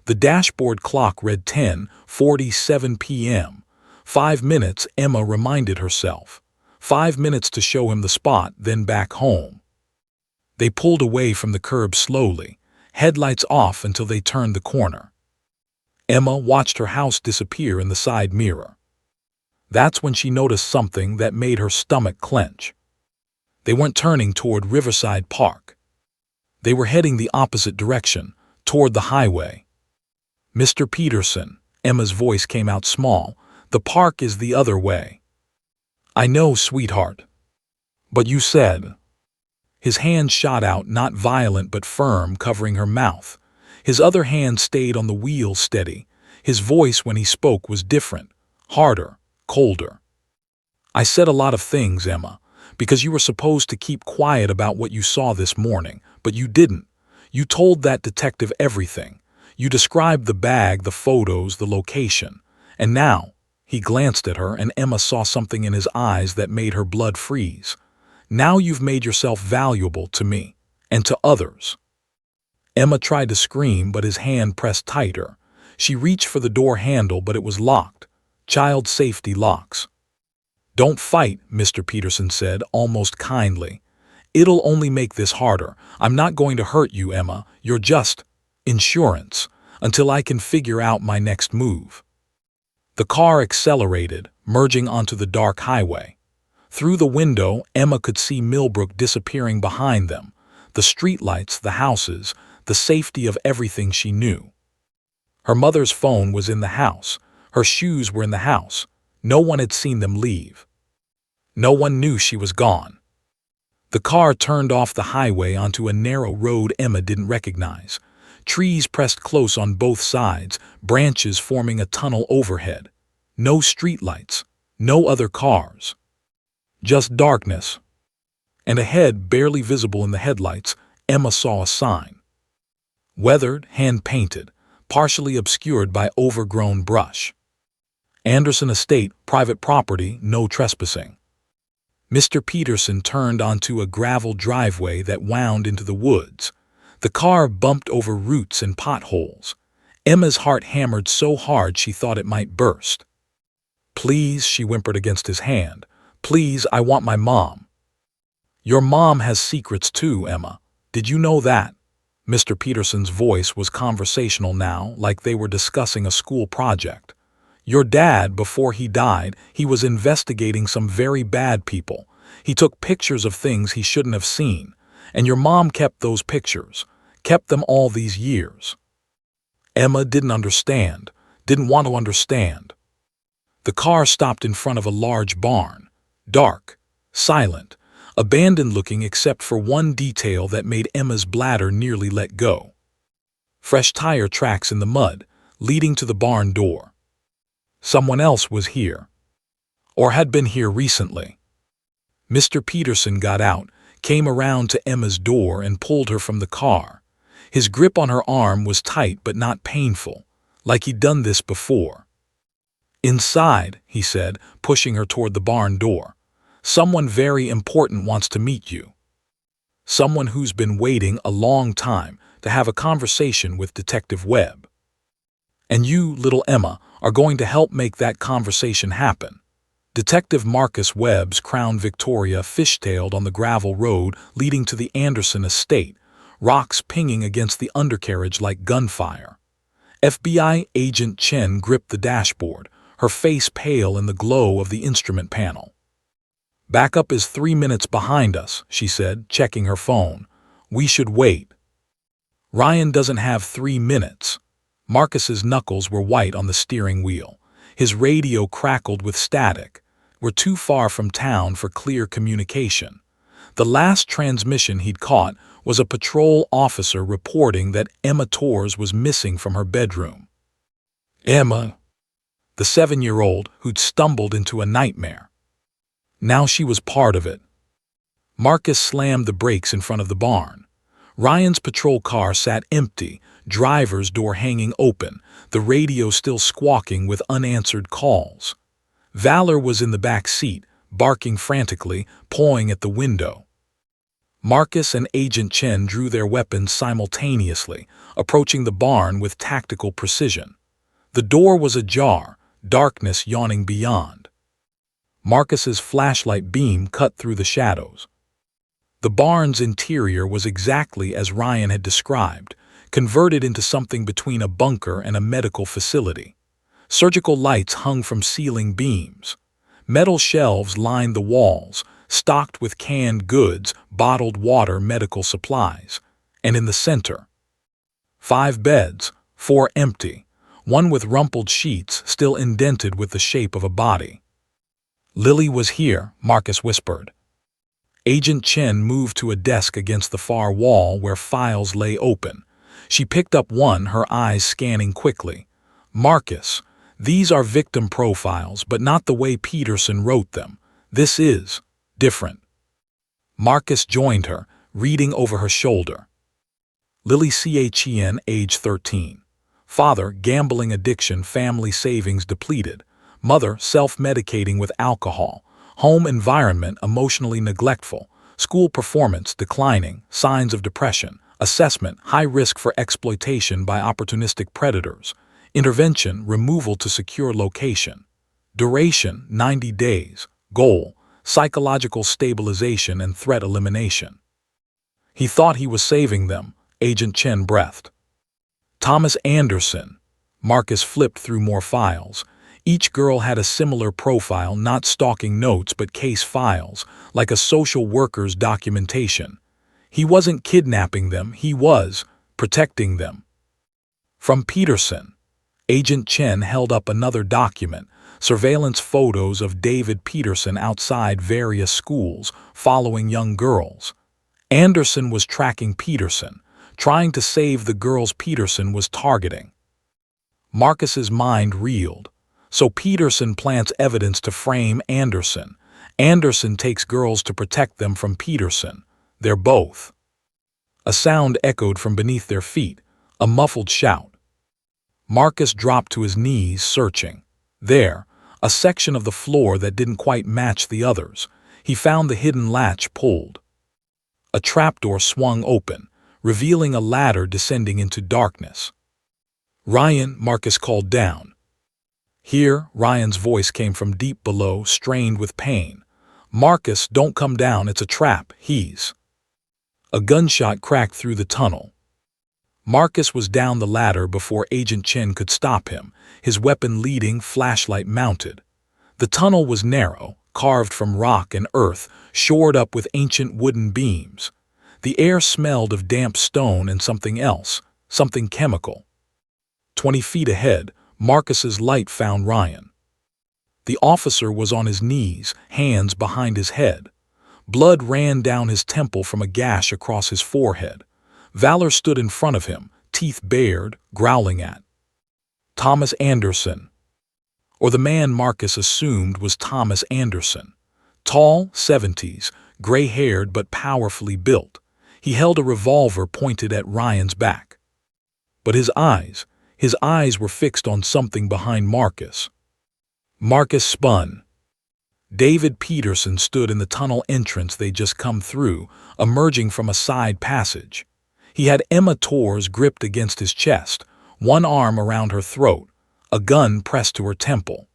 The dashboard clock read 10:47 p.m. 5 minutes, Emma reminded herself. 5 minutes to show him the spot, then back home. They pulled away from the curb slowly, headlights off until they turned the corner. Emma watched her house disappear in the side mirror. That's when she noticed something that made her stomach clench. They weren't turning toward Riverside Park. They were heading the opposite direction, toward the highway. Mr. Peterson, Emma's voice came out small, the park is the other way. I know, sweetheart. But you said. His hand shot out, not violent but firm, covering her mouth. His other hand stayed on the wheel, steady. His voice when he spoke was different, harder, colder. I said a lot of things, Emma, because you were supposed to keep quiet about what you saw this morning, but you didn't. You told that detective everything. You described the bag, the photos, the location. And now, he glanced at her and Emma saw something in his eyes that made her blood freeze. Now you've made yourself valuable to me, and to others. Emma tried to scream, but his hand pressed tighter. She reached for the door handle, but it was locked. Child safety locks. Don't fight, Mr. Peterson said, almost kindly. It'll only make this harder. I'm not going to hurt you, Emma. You're just insurance, until I can figure out my next move. The car accelerated, merging onto the dark highway. Through the window, Emma could see Millbrook disappearing behind them. The streetlights, the houses, the safety of everything she knew. Her mother's phone was in the house. Her shoes were in the house. No one had seen them leave. No one knew she was gone. The car turned off the highway onto a narrow road Emma didn't recognize. Trees pressed close on both sides, branches forming a tunnel overhead. No streetlights, no other cars. Just darkness. And ahead, barely visible in the headlights, Emma saw a sign. Weathered, hand-painted, partially obscured by overgrown brush. Anderson Estate, private property, no trespassing. Mr. Peterson turned onto a gravel driveway that wound into the woods. The car bumped over roots and potholes. Emma's heart hammered so hard she thought it might burst. Please, she whimpered against his hand. Please, I want my mom. Your mom has secrets too, Emma. Did you know that? Mr. Peterson's voice was conversational now, like they were discussing a school project. Your dad, before he died, he was investigating some very bad people. He took pictures of things he shouldn't have seen. And your mom kept those pictures, kept them all these years. Emma didn't understand, didn't want to understand. The car stopped in front of a large barn, dark, silent, abandoned-looking except for one detail that made Emma's bladder nearly let go. Fresh tire tracks in the mud, leading to the barn door. Someone else was here, or had been here recently. Mr. Peterson got out, came around to Emma's door and pulled her from the car. His grip on her arm was tight but not painful, like he'd done this before. Inside, he said, pushing her toward the barn door. Someone very important wants to meet you. Someone who's been waiting a long time to have a conversation with Detective Webb. And you, little Emma, are going to help make that conversation happen. Detective Marcus Webb's Crown Victoria fishtailed on the gravel road leading to the Anderson estate, rocks pinging against the undercarriage like gunfire. FBI Agent Chen gripped the dashboard, her face pale in the glow of the instrument panel. Backup is 3 minutes behind us, she said, checking her phone. We should wait. Ryan doesn't have 3 minutes. Marcus's knuckles were white on the steering wheel. His radio crackled with static. We're too far from town for clear communication. The last transmission he'd caught was a patrol officer reporting that Emma Torres was missing from her bedroom. Emma, the 7-year-old who'd stumbled into a nightmare. Now she was part of it. Marcus slammed the brakes in front of the barn. Ryan's patrol car sat empty, driver's door hanging open, the radio still squawking with unanswered calls. Valor was in the back seat, barking frantically, pawing at the window. Marcus and Agent Chen drew their weapons simultaneously, approaching the barn with tactical precision. The door was ajar, darkness yawning beyond. Marcus's flashlight beam cut through the shadows. The barn's interior was exactly as Ryan had described, converted into something between a bunker and a medical facility. Surgical lights hung from ceiling beams. Metal shelves lined the walls, stocked with canned goods, bottled water, medical supplies. And in the center, 5 beds, 4 empty, one with rumpled sheets still indented with the shape of a body. Lily was here, Marcus whispered. Agent Chen moved to a desk against the far wall where files lay open. She picked up one, her eyes scanning quickly. Marcus, these are victim profiles, but not the way Peterson wrote them. This is different. Marcus joined her, reading over her shoulder. Lily Chen, age 13. Father, gambling addiction, family savings depleted. Mother, self-medicating with alcohol. Home environment, emotionally neglectful. School performance, declining. Signs of depression. Assessment, high risk for exploitation by opportunistic predators. Intervention, removal to secure location. Duration, 90 days. Goal, psychological stabilization and threat elimination. He thought he was saving them, Agent Chen breathed. Thomas Anderson. Marcus flipped through more files. Each girl had a similar profile, not stalking notes but case files, like a social worker's documentation. He wasn't kidnapping them, he was protecting them. From Peterson. Agent Chen held up another document, surveillance photos of David Peterson outside various schools, following young girls. Anderson was tracking Peterson, trying to save the girls Peterson was targeting. Marcus's mind reeled. So Peterson plants evidence to frame Anderson. Anderson takes girls to protect them from Peterson. They're both. A sound echoed from beneath their feet, a muffled shout. Marcus dropped to his knees, searching. There, a section of the floor that didn't quite match the others. He found the hidden latch pulled. A trapdoor swung open, revealing a ladder descending into darkness. Ryan, Marcus called down. Here, Ryan's voice came from deep below, strained with pain. Marcus, don't come down, it's a trap, he's. A gunshot cracked through the tunnel. Marcus was down the ladder before Agent Chen could stop him, his weapon leading, flashlight mounted. The tunnel was narrow, carved from rock and earth, shored up with ancient wooden beams. The air smelled of damp stone and something else, something chemical. 20 feet ahead, Marcus's light found Ryan. The officer was on his knees, hands behind his head. Blood ran down his temple from a gash across his forehead. Valor stood in front of him, teeth bared, growling at Thomas Anderson. Or the man Marcus assumed was Thomas Anderson. Tall, 70s, gray-haired but powerfully built. He held a revolver pointed at Ryan's back. But his eyes were fixed on something behind Marcus. Marcus spun. David Peterson stood in the tunnel entrance they'd just come through, emerging from a side passage. He had Emma Torres gripped against his chest, one arm around her throat, a gun pressed to her temple.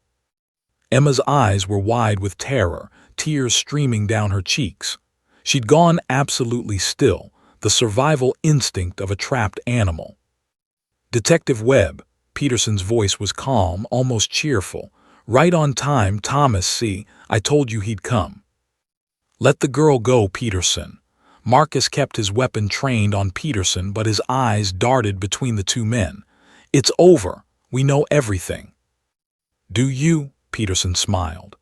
Emma's eyes were wide with terror, tears streaming down her cheeks. She'd gone absolutely still, the survival instinct of a trapped animal. Detective Webb, Peterson's voice was calm, almost cheerful. Right on time, Thomas, see, I told you he'd come. Let the girl go, Peterson. Marcus kept his weapon trained on Peterson, but his eyes darted between the two men. It's over. We know everything. Do you? Peterson smiled.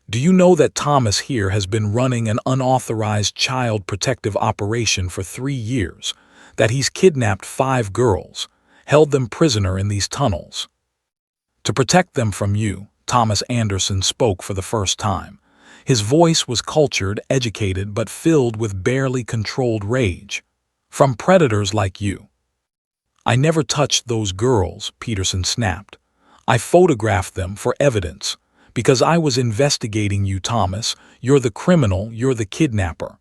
Do you know that Thomas here has been running an unauthorized child protective operation for 3 years? That he's kidnapped 5 girls, held them prisoner in these tunnels? To protect them from you, Thomas Anderson spoke for the first time. His voice was cultured, educated, but filled with barely controlled rage. From predators like you. I never touched those girls, Peterson snapped. I photographed them for evidence. Because I was investigating you, Thomas. You're the criminal, you're the kidnapper.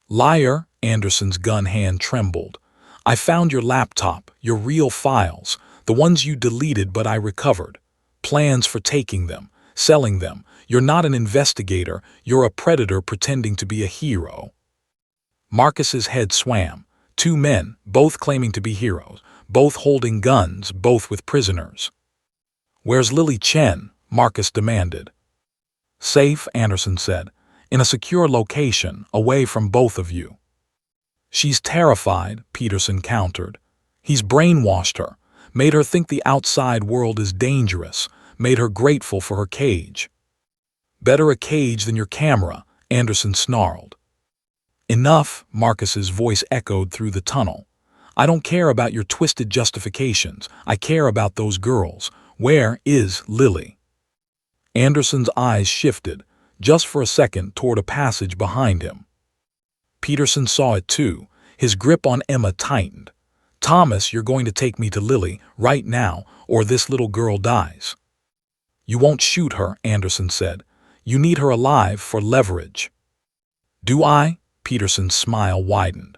Liar, Anderson's gun hand trembled. I found your laptop, your real files, the ones you deleted but I recovered. Plans for taking them, selling them. You're not an investigator, you're a predator pretending to be a hero. Marcus's head swam. Two men, both claiming to be heroes, both holding guns, both with prisoners. Where's Lily Chen? Marcus demanded. Safe, Anderson said, in a secure location, away from both of you. She's terrified, Peterson countered. He's brainwashed her, made her think the outside world is dangerous, made her grateful for her cage. Better a cage than your camera, Anderson snarled. Enough, Marcus's voice echoed through the tunnel. I don't care about your twisted justifications. I care about those girls. Where is Lily? Anderson's eyes shifted, just for a second, toward a passage behind him. Peterson saw it too. His grip on Emma tightened. Thomas, you're going to take me to Lily, right now, or this little girl dies. You won't shoot her, Anderson said. You need her alive for leverage. Do I? Peterson's smile widened.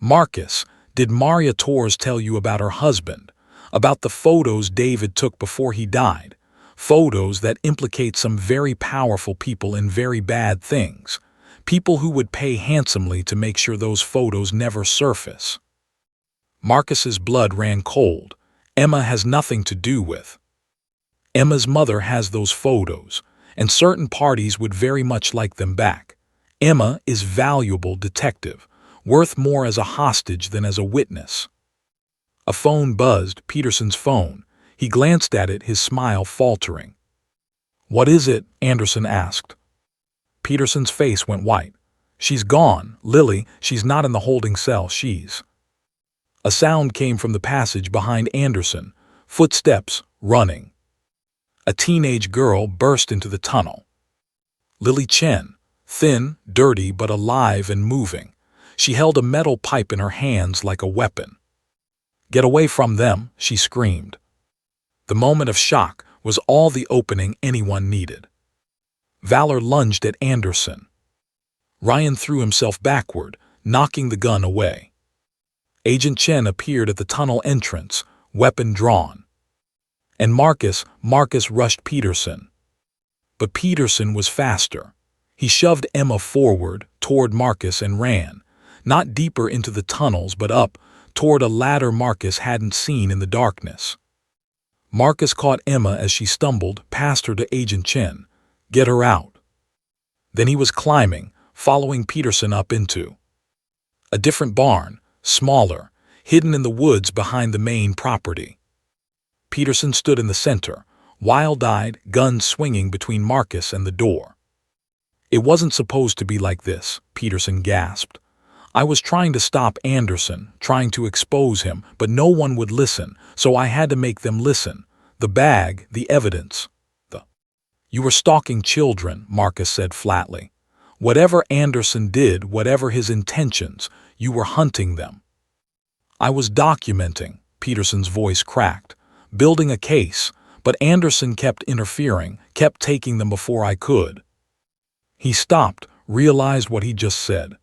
Marcus, did Maria Torres tell you about her husband? About the photos David took before he died? Photos that implicate some very powerful people in very bad things. People who would pay handsomely to make sure those photos never surface. Marcus's blood ran cold. Emma has nothing to do with. Emma's mother has those photos, and certain parties would very much like them back. Emma is valuable detective, worth more as a hostage than as a witness. A phone buzzed, Peterson's phone. He glanced at it, his smile faltering. What is it? Anderson asked. Peterson's face went white. She's gone, Lily. She's not in the holding cell, she's... A sound came from the passage behind Anderson. Footsteps, running. A teenage girl burst into the tunnel. Lily Chen, thin, dirty, but alive and moving. She held a metal pipe in her hands like a weapon. Get away from them, she screamed. The moment of shock was all the opening anyone needed. Valor lunged at Anderson. Ryan threw himself backward, knocking the gun away. Agent Chen appeared at the tunnel entrance, weapon drawn. And Marcus rushed Peterson. But Peterson was faster. He shoved Emma forward, toward Marcus, and ran, not deeper into the tunnels but up, toward a ladder Marcus hadn't seen in the darkness. Marcus caught Emma as she stumbled, passed her to Agent Chen. Get her out. Then he was climbing, following Peterson up into a different barn, smaller, hidden in the woods behind the main property. Peterson stood in the center, wild-eyed, gun swinging between Marcus and the door. It wasn't supposed to be like this, Peterson gasped. I was trying to stop Anderson, trying to expose him, but no one would listen, so I had to make them listen. The bag, the evidence. You were stalking children, Marcus said flatly. Whatever Anderson did, whatever his intentions, you were hunting them. I was documenting, Peterson's voice cracked, building a case, but Anderson kept interfering, kept taking them before I could. He stopped, realized what he just said.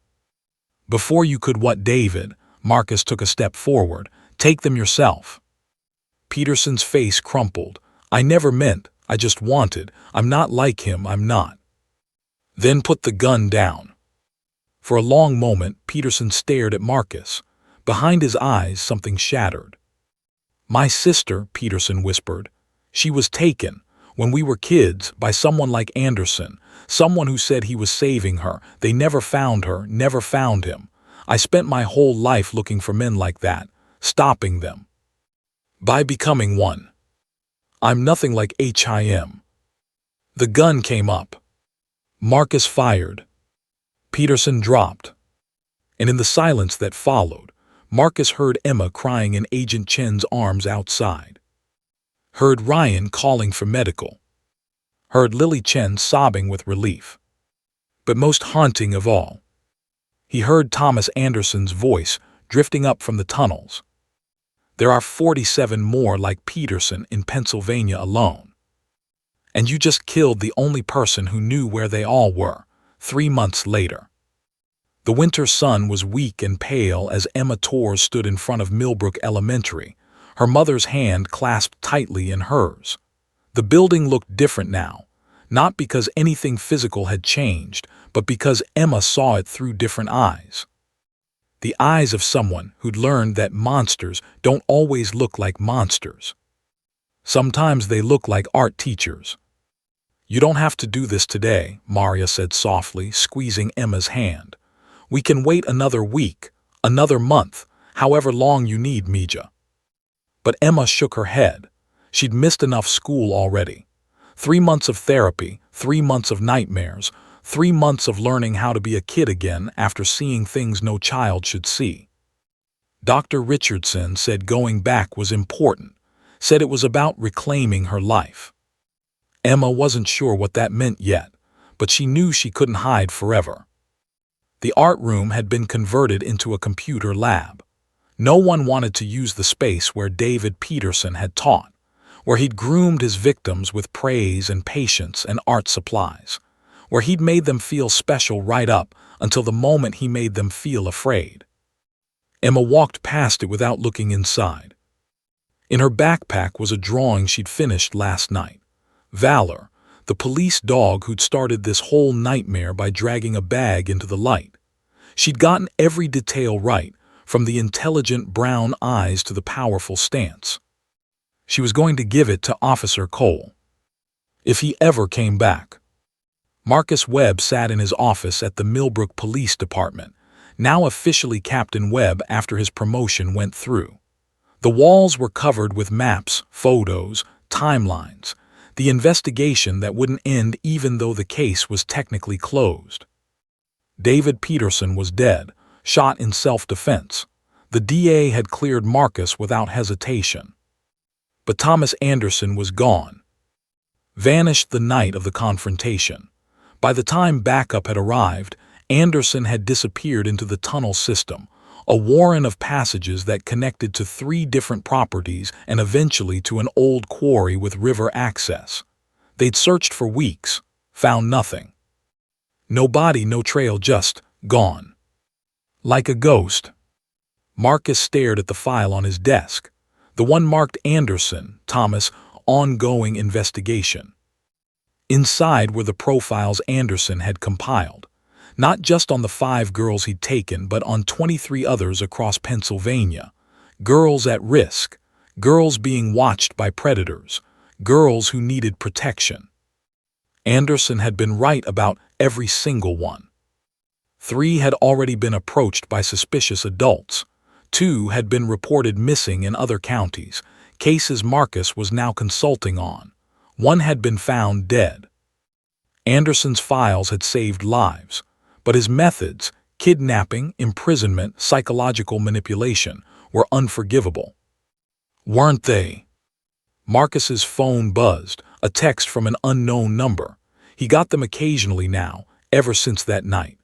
Before you could what, David? Marcus took a step forward. Take them yourself. Peterson's face crumpled. I never meant, I just wanted. I'm not like him, I'm not. Then put the gun down. For a long moment, Peterson stared at Marcus. Behind his eyes, something shattered. My sister, Peterson whispered. She was taken, when we were kids, by someone like Anderson, someone who said he was saving her. They never found her, never found him. I spent my whole life looking for men like that, stopping them. By becoming one. I'm nothing like him. The gun came up. Marcus fired. Peterson dropped. And in the silence that followed, Marcus heard Emma crying in Agent Chen's arms outside. Heard Ryan calling for medical. Heard Lily Chen sobbing with relief. But most haunting of all, he heard Thomas Anderson's voice drifting up from the tunnels. There are 47 more like Peterson in Pennsylvania alone. And you just killed the only person who knew where they all were, 3 months later. The winter sun was weak and pale as Emma Torres stood in front of Millbrook Elementary, her mother's hand clasped tightly in hers. The building looked different now, not because anything physical had changed, but because Emma saw it through different eyes. The eyes of someone who'd learned that monsters don't always look like monsters. Sometimes they look like art teachers. "You don't have to do this today," Maria said softly, squeezing Emma's hand. "We can wait another week, another month, however long you need, Mija." But Emma shook her head. She'd missed enough school already. 3 months of therapy, 3 months of nightmares, 3 months of learning how to be a kid again after seeing things no child should see. Dr. Richardson said going back was important, said it was about reclaiming her life. Emma wasn't sure what that meant yet, but she knew she couldn't hide forever. The art room had been converted into a computer lab. No one wanted to use the space where David Peterson had taught, where he'd groomed his victims with praise and patience and art supplies, where he'd made them feel special right up until the moment he made them feel afraid. Emma walked past it without looking inside. In her backpack was a drawing she'd finished last night. Valor, the police dog who'd started this whole nightmare by dragging a bag into the light. She'd gotten every detail right, from the intelligent brown eyes to the powerful stance. She was going to give it to Officer Cole, if he ever came back. Marcus Webb sat in his office at the Millbrook Police Department, now officially Captain Webb after his promotion went through. The walls were covered with maps, photos, timelines, the investigation that wouldn't end even though the case was technically closed. David Peterson was dead, shot in self-defense. The DA had cleared Marcus without hesitation. But Thomas Anderson was gone. Vanished the night of the confrontation. By the time backup had arrived, Anderson had disappeared into the tunnel system, a warren of passages that connected to 3 different properties and eventually to an old quarry with river access. They'd searched for weeks, found nothing. No body, no trail, just gone. Like a ghost. Marcus stared at the file on his desk, the one marked Anderson, Thomas, ongoing investigation. Inside were the profiles Anderson had compiled, not just on the 5 girls he'd taken, but on 23 others across Pennsylvania. Girls at risk, girls being watched by predators, girls who needed protection. Anderson had been right about every single one. 3 had already been approached by suspicious adults. 2 had been reported missing in other counties, cases Marcus was now consulting on. 1 had been found dead. Anderson's files had saved lives, but his methods, kidnapping, imprisonment, psychological manipulation, were unforgivable. Weren't they? Marcus's phone buzzed, a text from an unknown number. He got them occasionally now, ever since that night.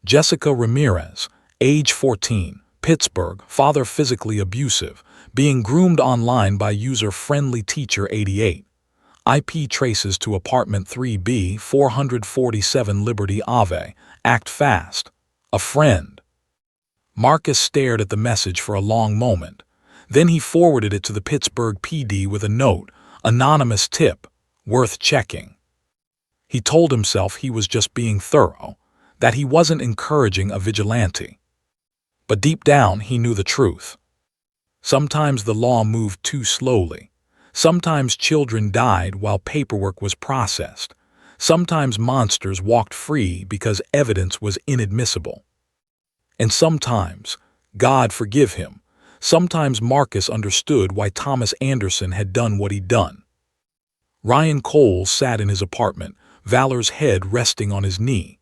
Jessica Ramirez, age 14, Pittsburgh, father physically abusive, being groomed online by user Friendly Teacher 88. IP traces to apartment 3B, 447 Liberty Ave. Act fast. A friend. Marcus stared at the message for a long moment. Then he forwarded it to the Pittsburgh PD with a note, anonymous tip, worth checking. He told himself he was just being thorough, that he wasn't encouraging a vigilante. But deep down he knew the truth. Sometimes the law moved too slowly. Sometimes children died while paperwork was processed. Sometimes monsters walked free because evidence was inadmissible. And sometimes, God forgive him, sometimes Marcus understood why Thomas Anderson had done what he'd done. Ryan Cole sat in his apartment, Valor's head resting on his knee.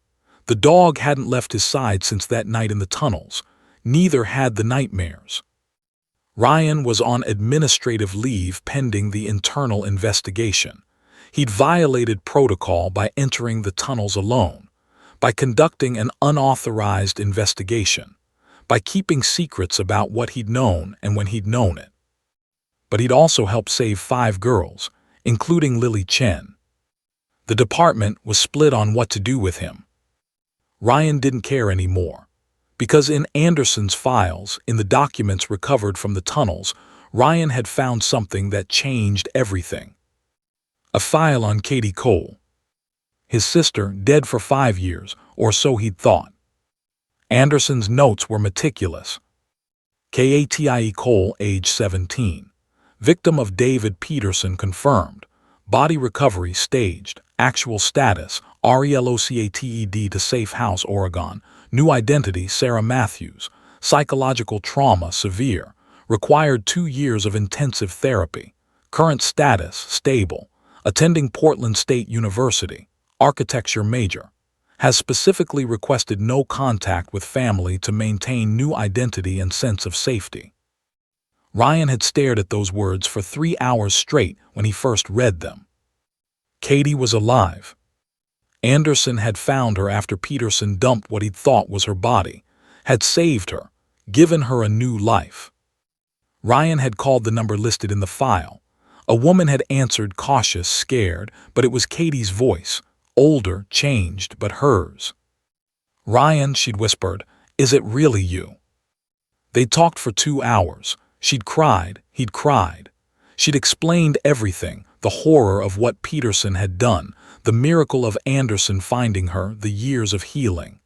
The dog hadn't left his side since that night in the tunnels. Neither had the nightmares. Ryan was on administrative leave pending the internal investigation. He'd violated protocol by entering the tunnels alone, by conducting an unauthorized investigation, by keeping secrets about what he'd known and when he'd known it. But he'd also helped save 5 girls, including Lily Chen. The department was split on what to do with him. Ryan didn't care anymore, because in Anderson's files, in the documents recovered from the tunnels, Ryan had found something that changed everything. A file on Katie Cole. His sister, dead for 5 years, or so he'd thought. Anderson's notes were meticulous. Katie Cole, age 17. Victim of David Peterson confirmed. Body recovery staged. Actual status, RELOCATED to Safe House, Oregon. New identity, Sarah Matthews. Psychological trauma, severe. Required 2 years of intensive therapy. Current status, stable. Attending Portland State University. Architecture major. Has specifically requested no contact with family to maintain new identity and sense of safety. Ryan had stared at those words for 3 hours straight when he first read them. Katie was alive. Anderson had found her after Peterson dumped what he'd thought was her body, had saved her, given her a new life. Ryan had called the number listed in the file. A woman had answered, cautious, scared, but it was Katie's voice, older, changed, but hers. "Ryan," she'd whispered, "is it really you?" They'd talked for 2 hours. She'd cried, he'd cried. She'd explained everything, the horror of what Peterson had done, the miracle of Anderson finding her, the years of healing.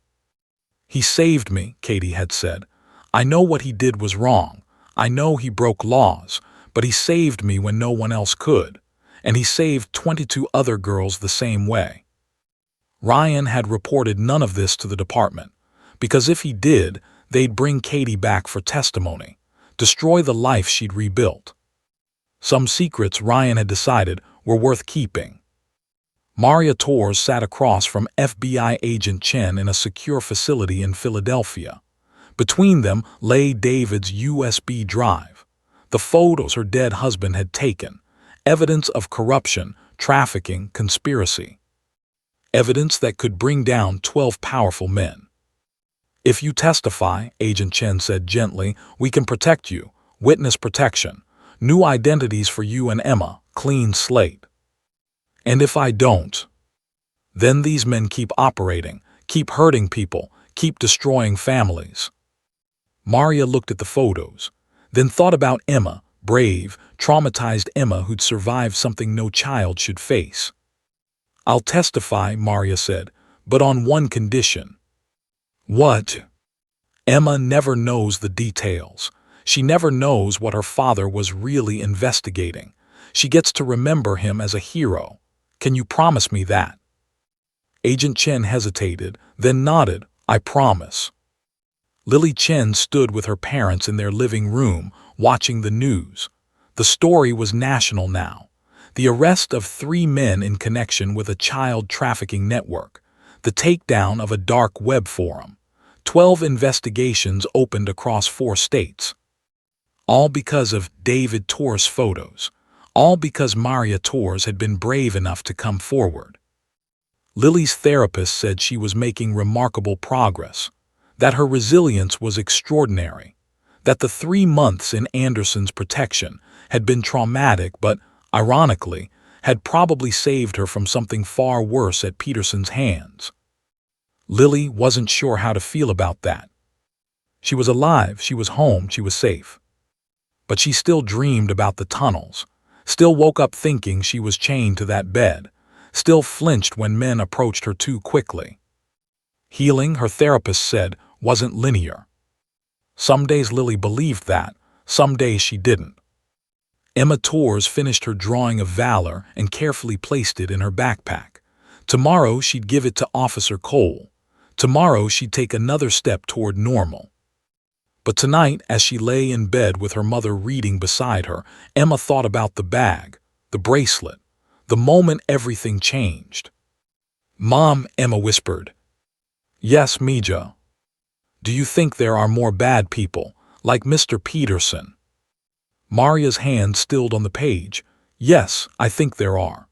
"He saved me," Katie had said. "I know what he did was wrong. I know he broke laws, but he saved me when no one else could. And he saved 22 other girls the same way." Ryan had reported none of this to the department, because if he did, they'd bring Katie back for testimony, destroy the life she'd rebuilt. Some secrets, Ryan had decided, were worth keeping. Maria Torres sat across from FBI agent Chen in a secure facility in Philadelphia. Between them lay David's USB drive, the photos her dead husband had taken, evidence of corruption, trafficking, conspiracy. Evidence that could bring down 12 powerful men. "If you testify," Agent Chen said gently, "we can protect you. Witness protection. New identities for you and Emma, clean slate. And if I don't, then these men keep operating, keep hurting people, keep destroying families." Maria looked at the photos, then thought about Emma, brave, traumatized Emma who'd survived something no child should face. "I'll testify," Maria said, "but on one condition." "What?" "Emma never knows the details. She never knows what her father was really investigating. She gets to remember him as a hero. Can you promise me that?" Agent Chen hesitated, then nodded. "I promise." Lily Chen stood with her parents in their living room, watching the news. The story was national now. The arrest of 3 men in connection with a child trafficking network. The takedown of a dark web forum. 12 investigations opened across 4 states. All because of David Torres' photos. All because Maria Torres had been brave enough to come forward. Lily's therapist said she was making remarkable progress, that her resilience was extraordinary, that the 3 months in Anderson's protection had been traumatic but, ironically, had probably saved her from something far worse at Peterson's hands. Lily wasn't sure how to feel about that. She was alive, she was home, she was safe. But she still dreamed about the tunnels, still woke up thinking she was chained to that bed, still flinched when men approached her too quickly. Healing, her therapist said, wasn't linear. Some days Lily believed that, some days she didn't. Emma Torres finished her drawing of Valor and carefully placed it in her backpack. Tomorrow she'd give it to Officer Cole. Tomorrow she'd take another step toward normal. But tonight, as she lay in bed with her mother reading beside her, Emma thought about the bag, the bracelet, the moment everything changed. "Mom," Emma whispered. "Yes, Mija." "Do you think there are more bad people, like Mr. Peterson?" Maria's hand stilled on the page. "Yes, I think there are."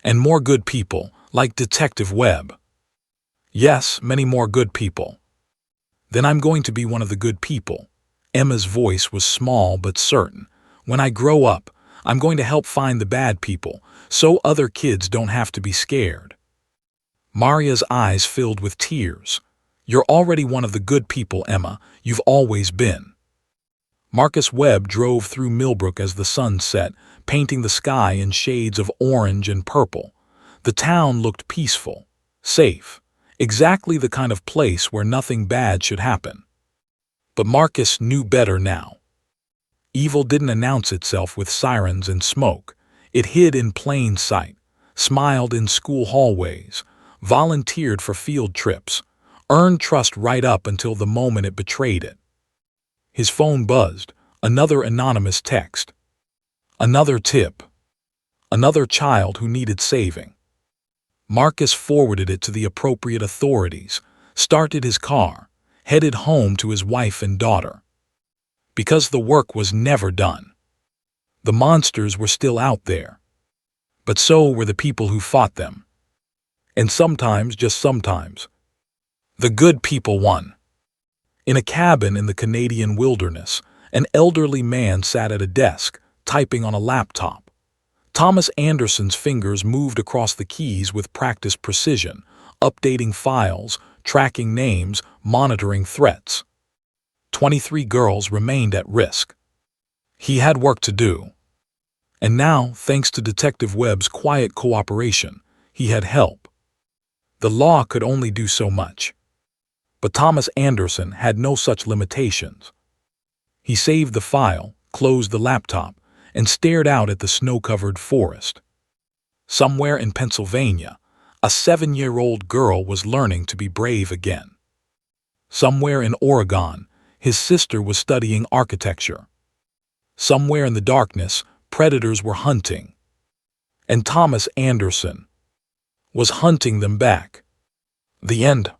"And more good people, like Detective Webb?" "Yes, many more good people." Then I'm going to be one of the good people. Emma's voice was small but certain. When I grow up, I'm going to help find the bad people, so other kids don't have to be scared. Maria's eyes filled with tears. You're already one of the good people, Emma. You've always been. Marcus Webb drove through Millbrook as the sun set, painting the sky in shades of orange and purple. The town looked peaceful, safe, exactly the kind of place where nothing bad should happen. But Marcus knew better now. Evil didn't announce itself with sirens and smoke. It hid in plain sight, smiled in school hallways, volunteered for field trips, earned trust right up until the moment it betrayed it. His phone buzzed, another anonymous text. Another tip. Another child who needed saving. Marcus forwarded it to the appropriate authorities, started his car, headed home to his wife and daughter. Because the work was never done. The monsters were still out there. But so were the people who fought them. And sometimes, just sometimes, the good people won. In a cabin in the Canadian wilderness, an elderly man sat at a desk, typing on a laptop. Thomas Anderson's fingers moved across the keys with practiced precision, updating files, tracking names, monitoring threats. 23 girls remained at risk. He had work to do. And now, thanks to Detective Webb's quiet cooperation, he had help. The law could only do so much. But Thomas Anderson had no such limitations. He saved the file, closed the laptop, and stared out at the snow-covered forest. Somewhere in Pennsylvania, a 7-year-old girl was learning to be brave again. Somewhere in Oregon, his sister was studying architecture. Somewhere in the darkness, predators were hunting. And Thomas Anderson was hunting them back. The end.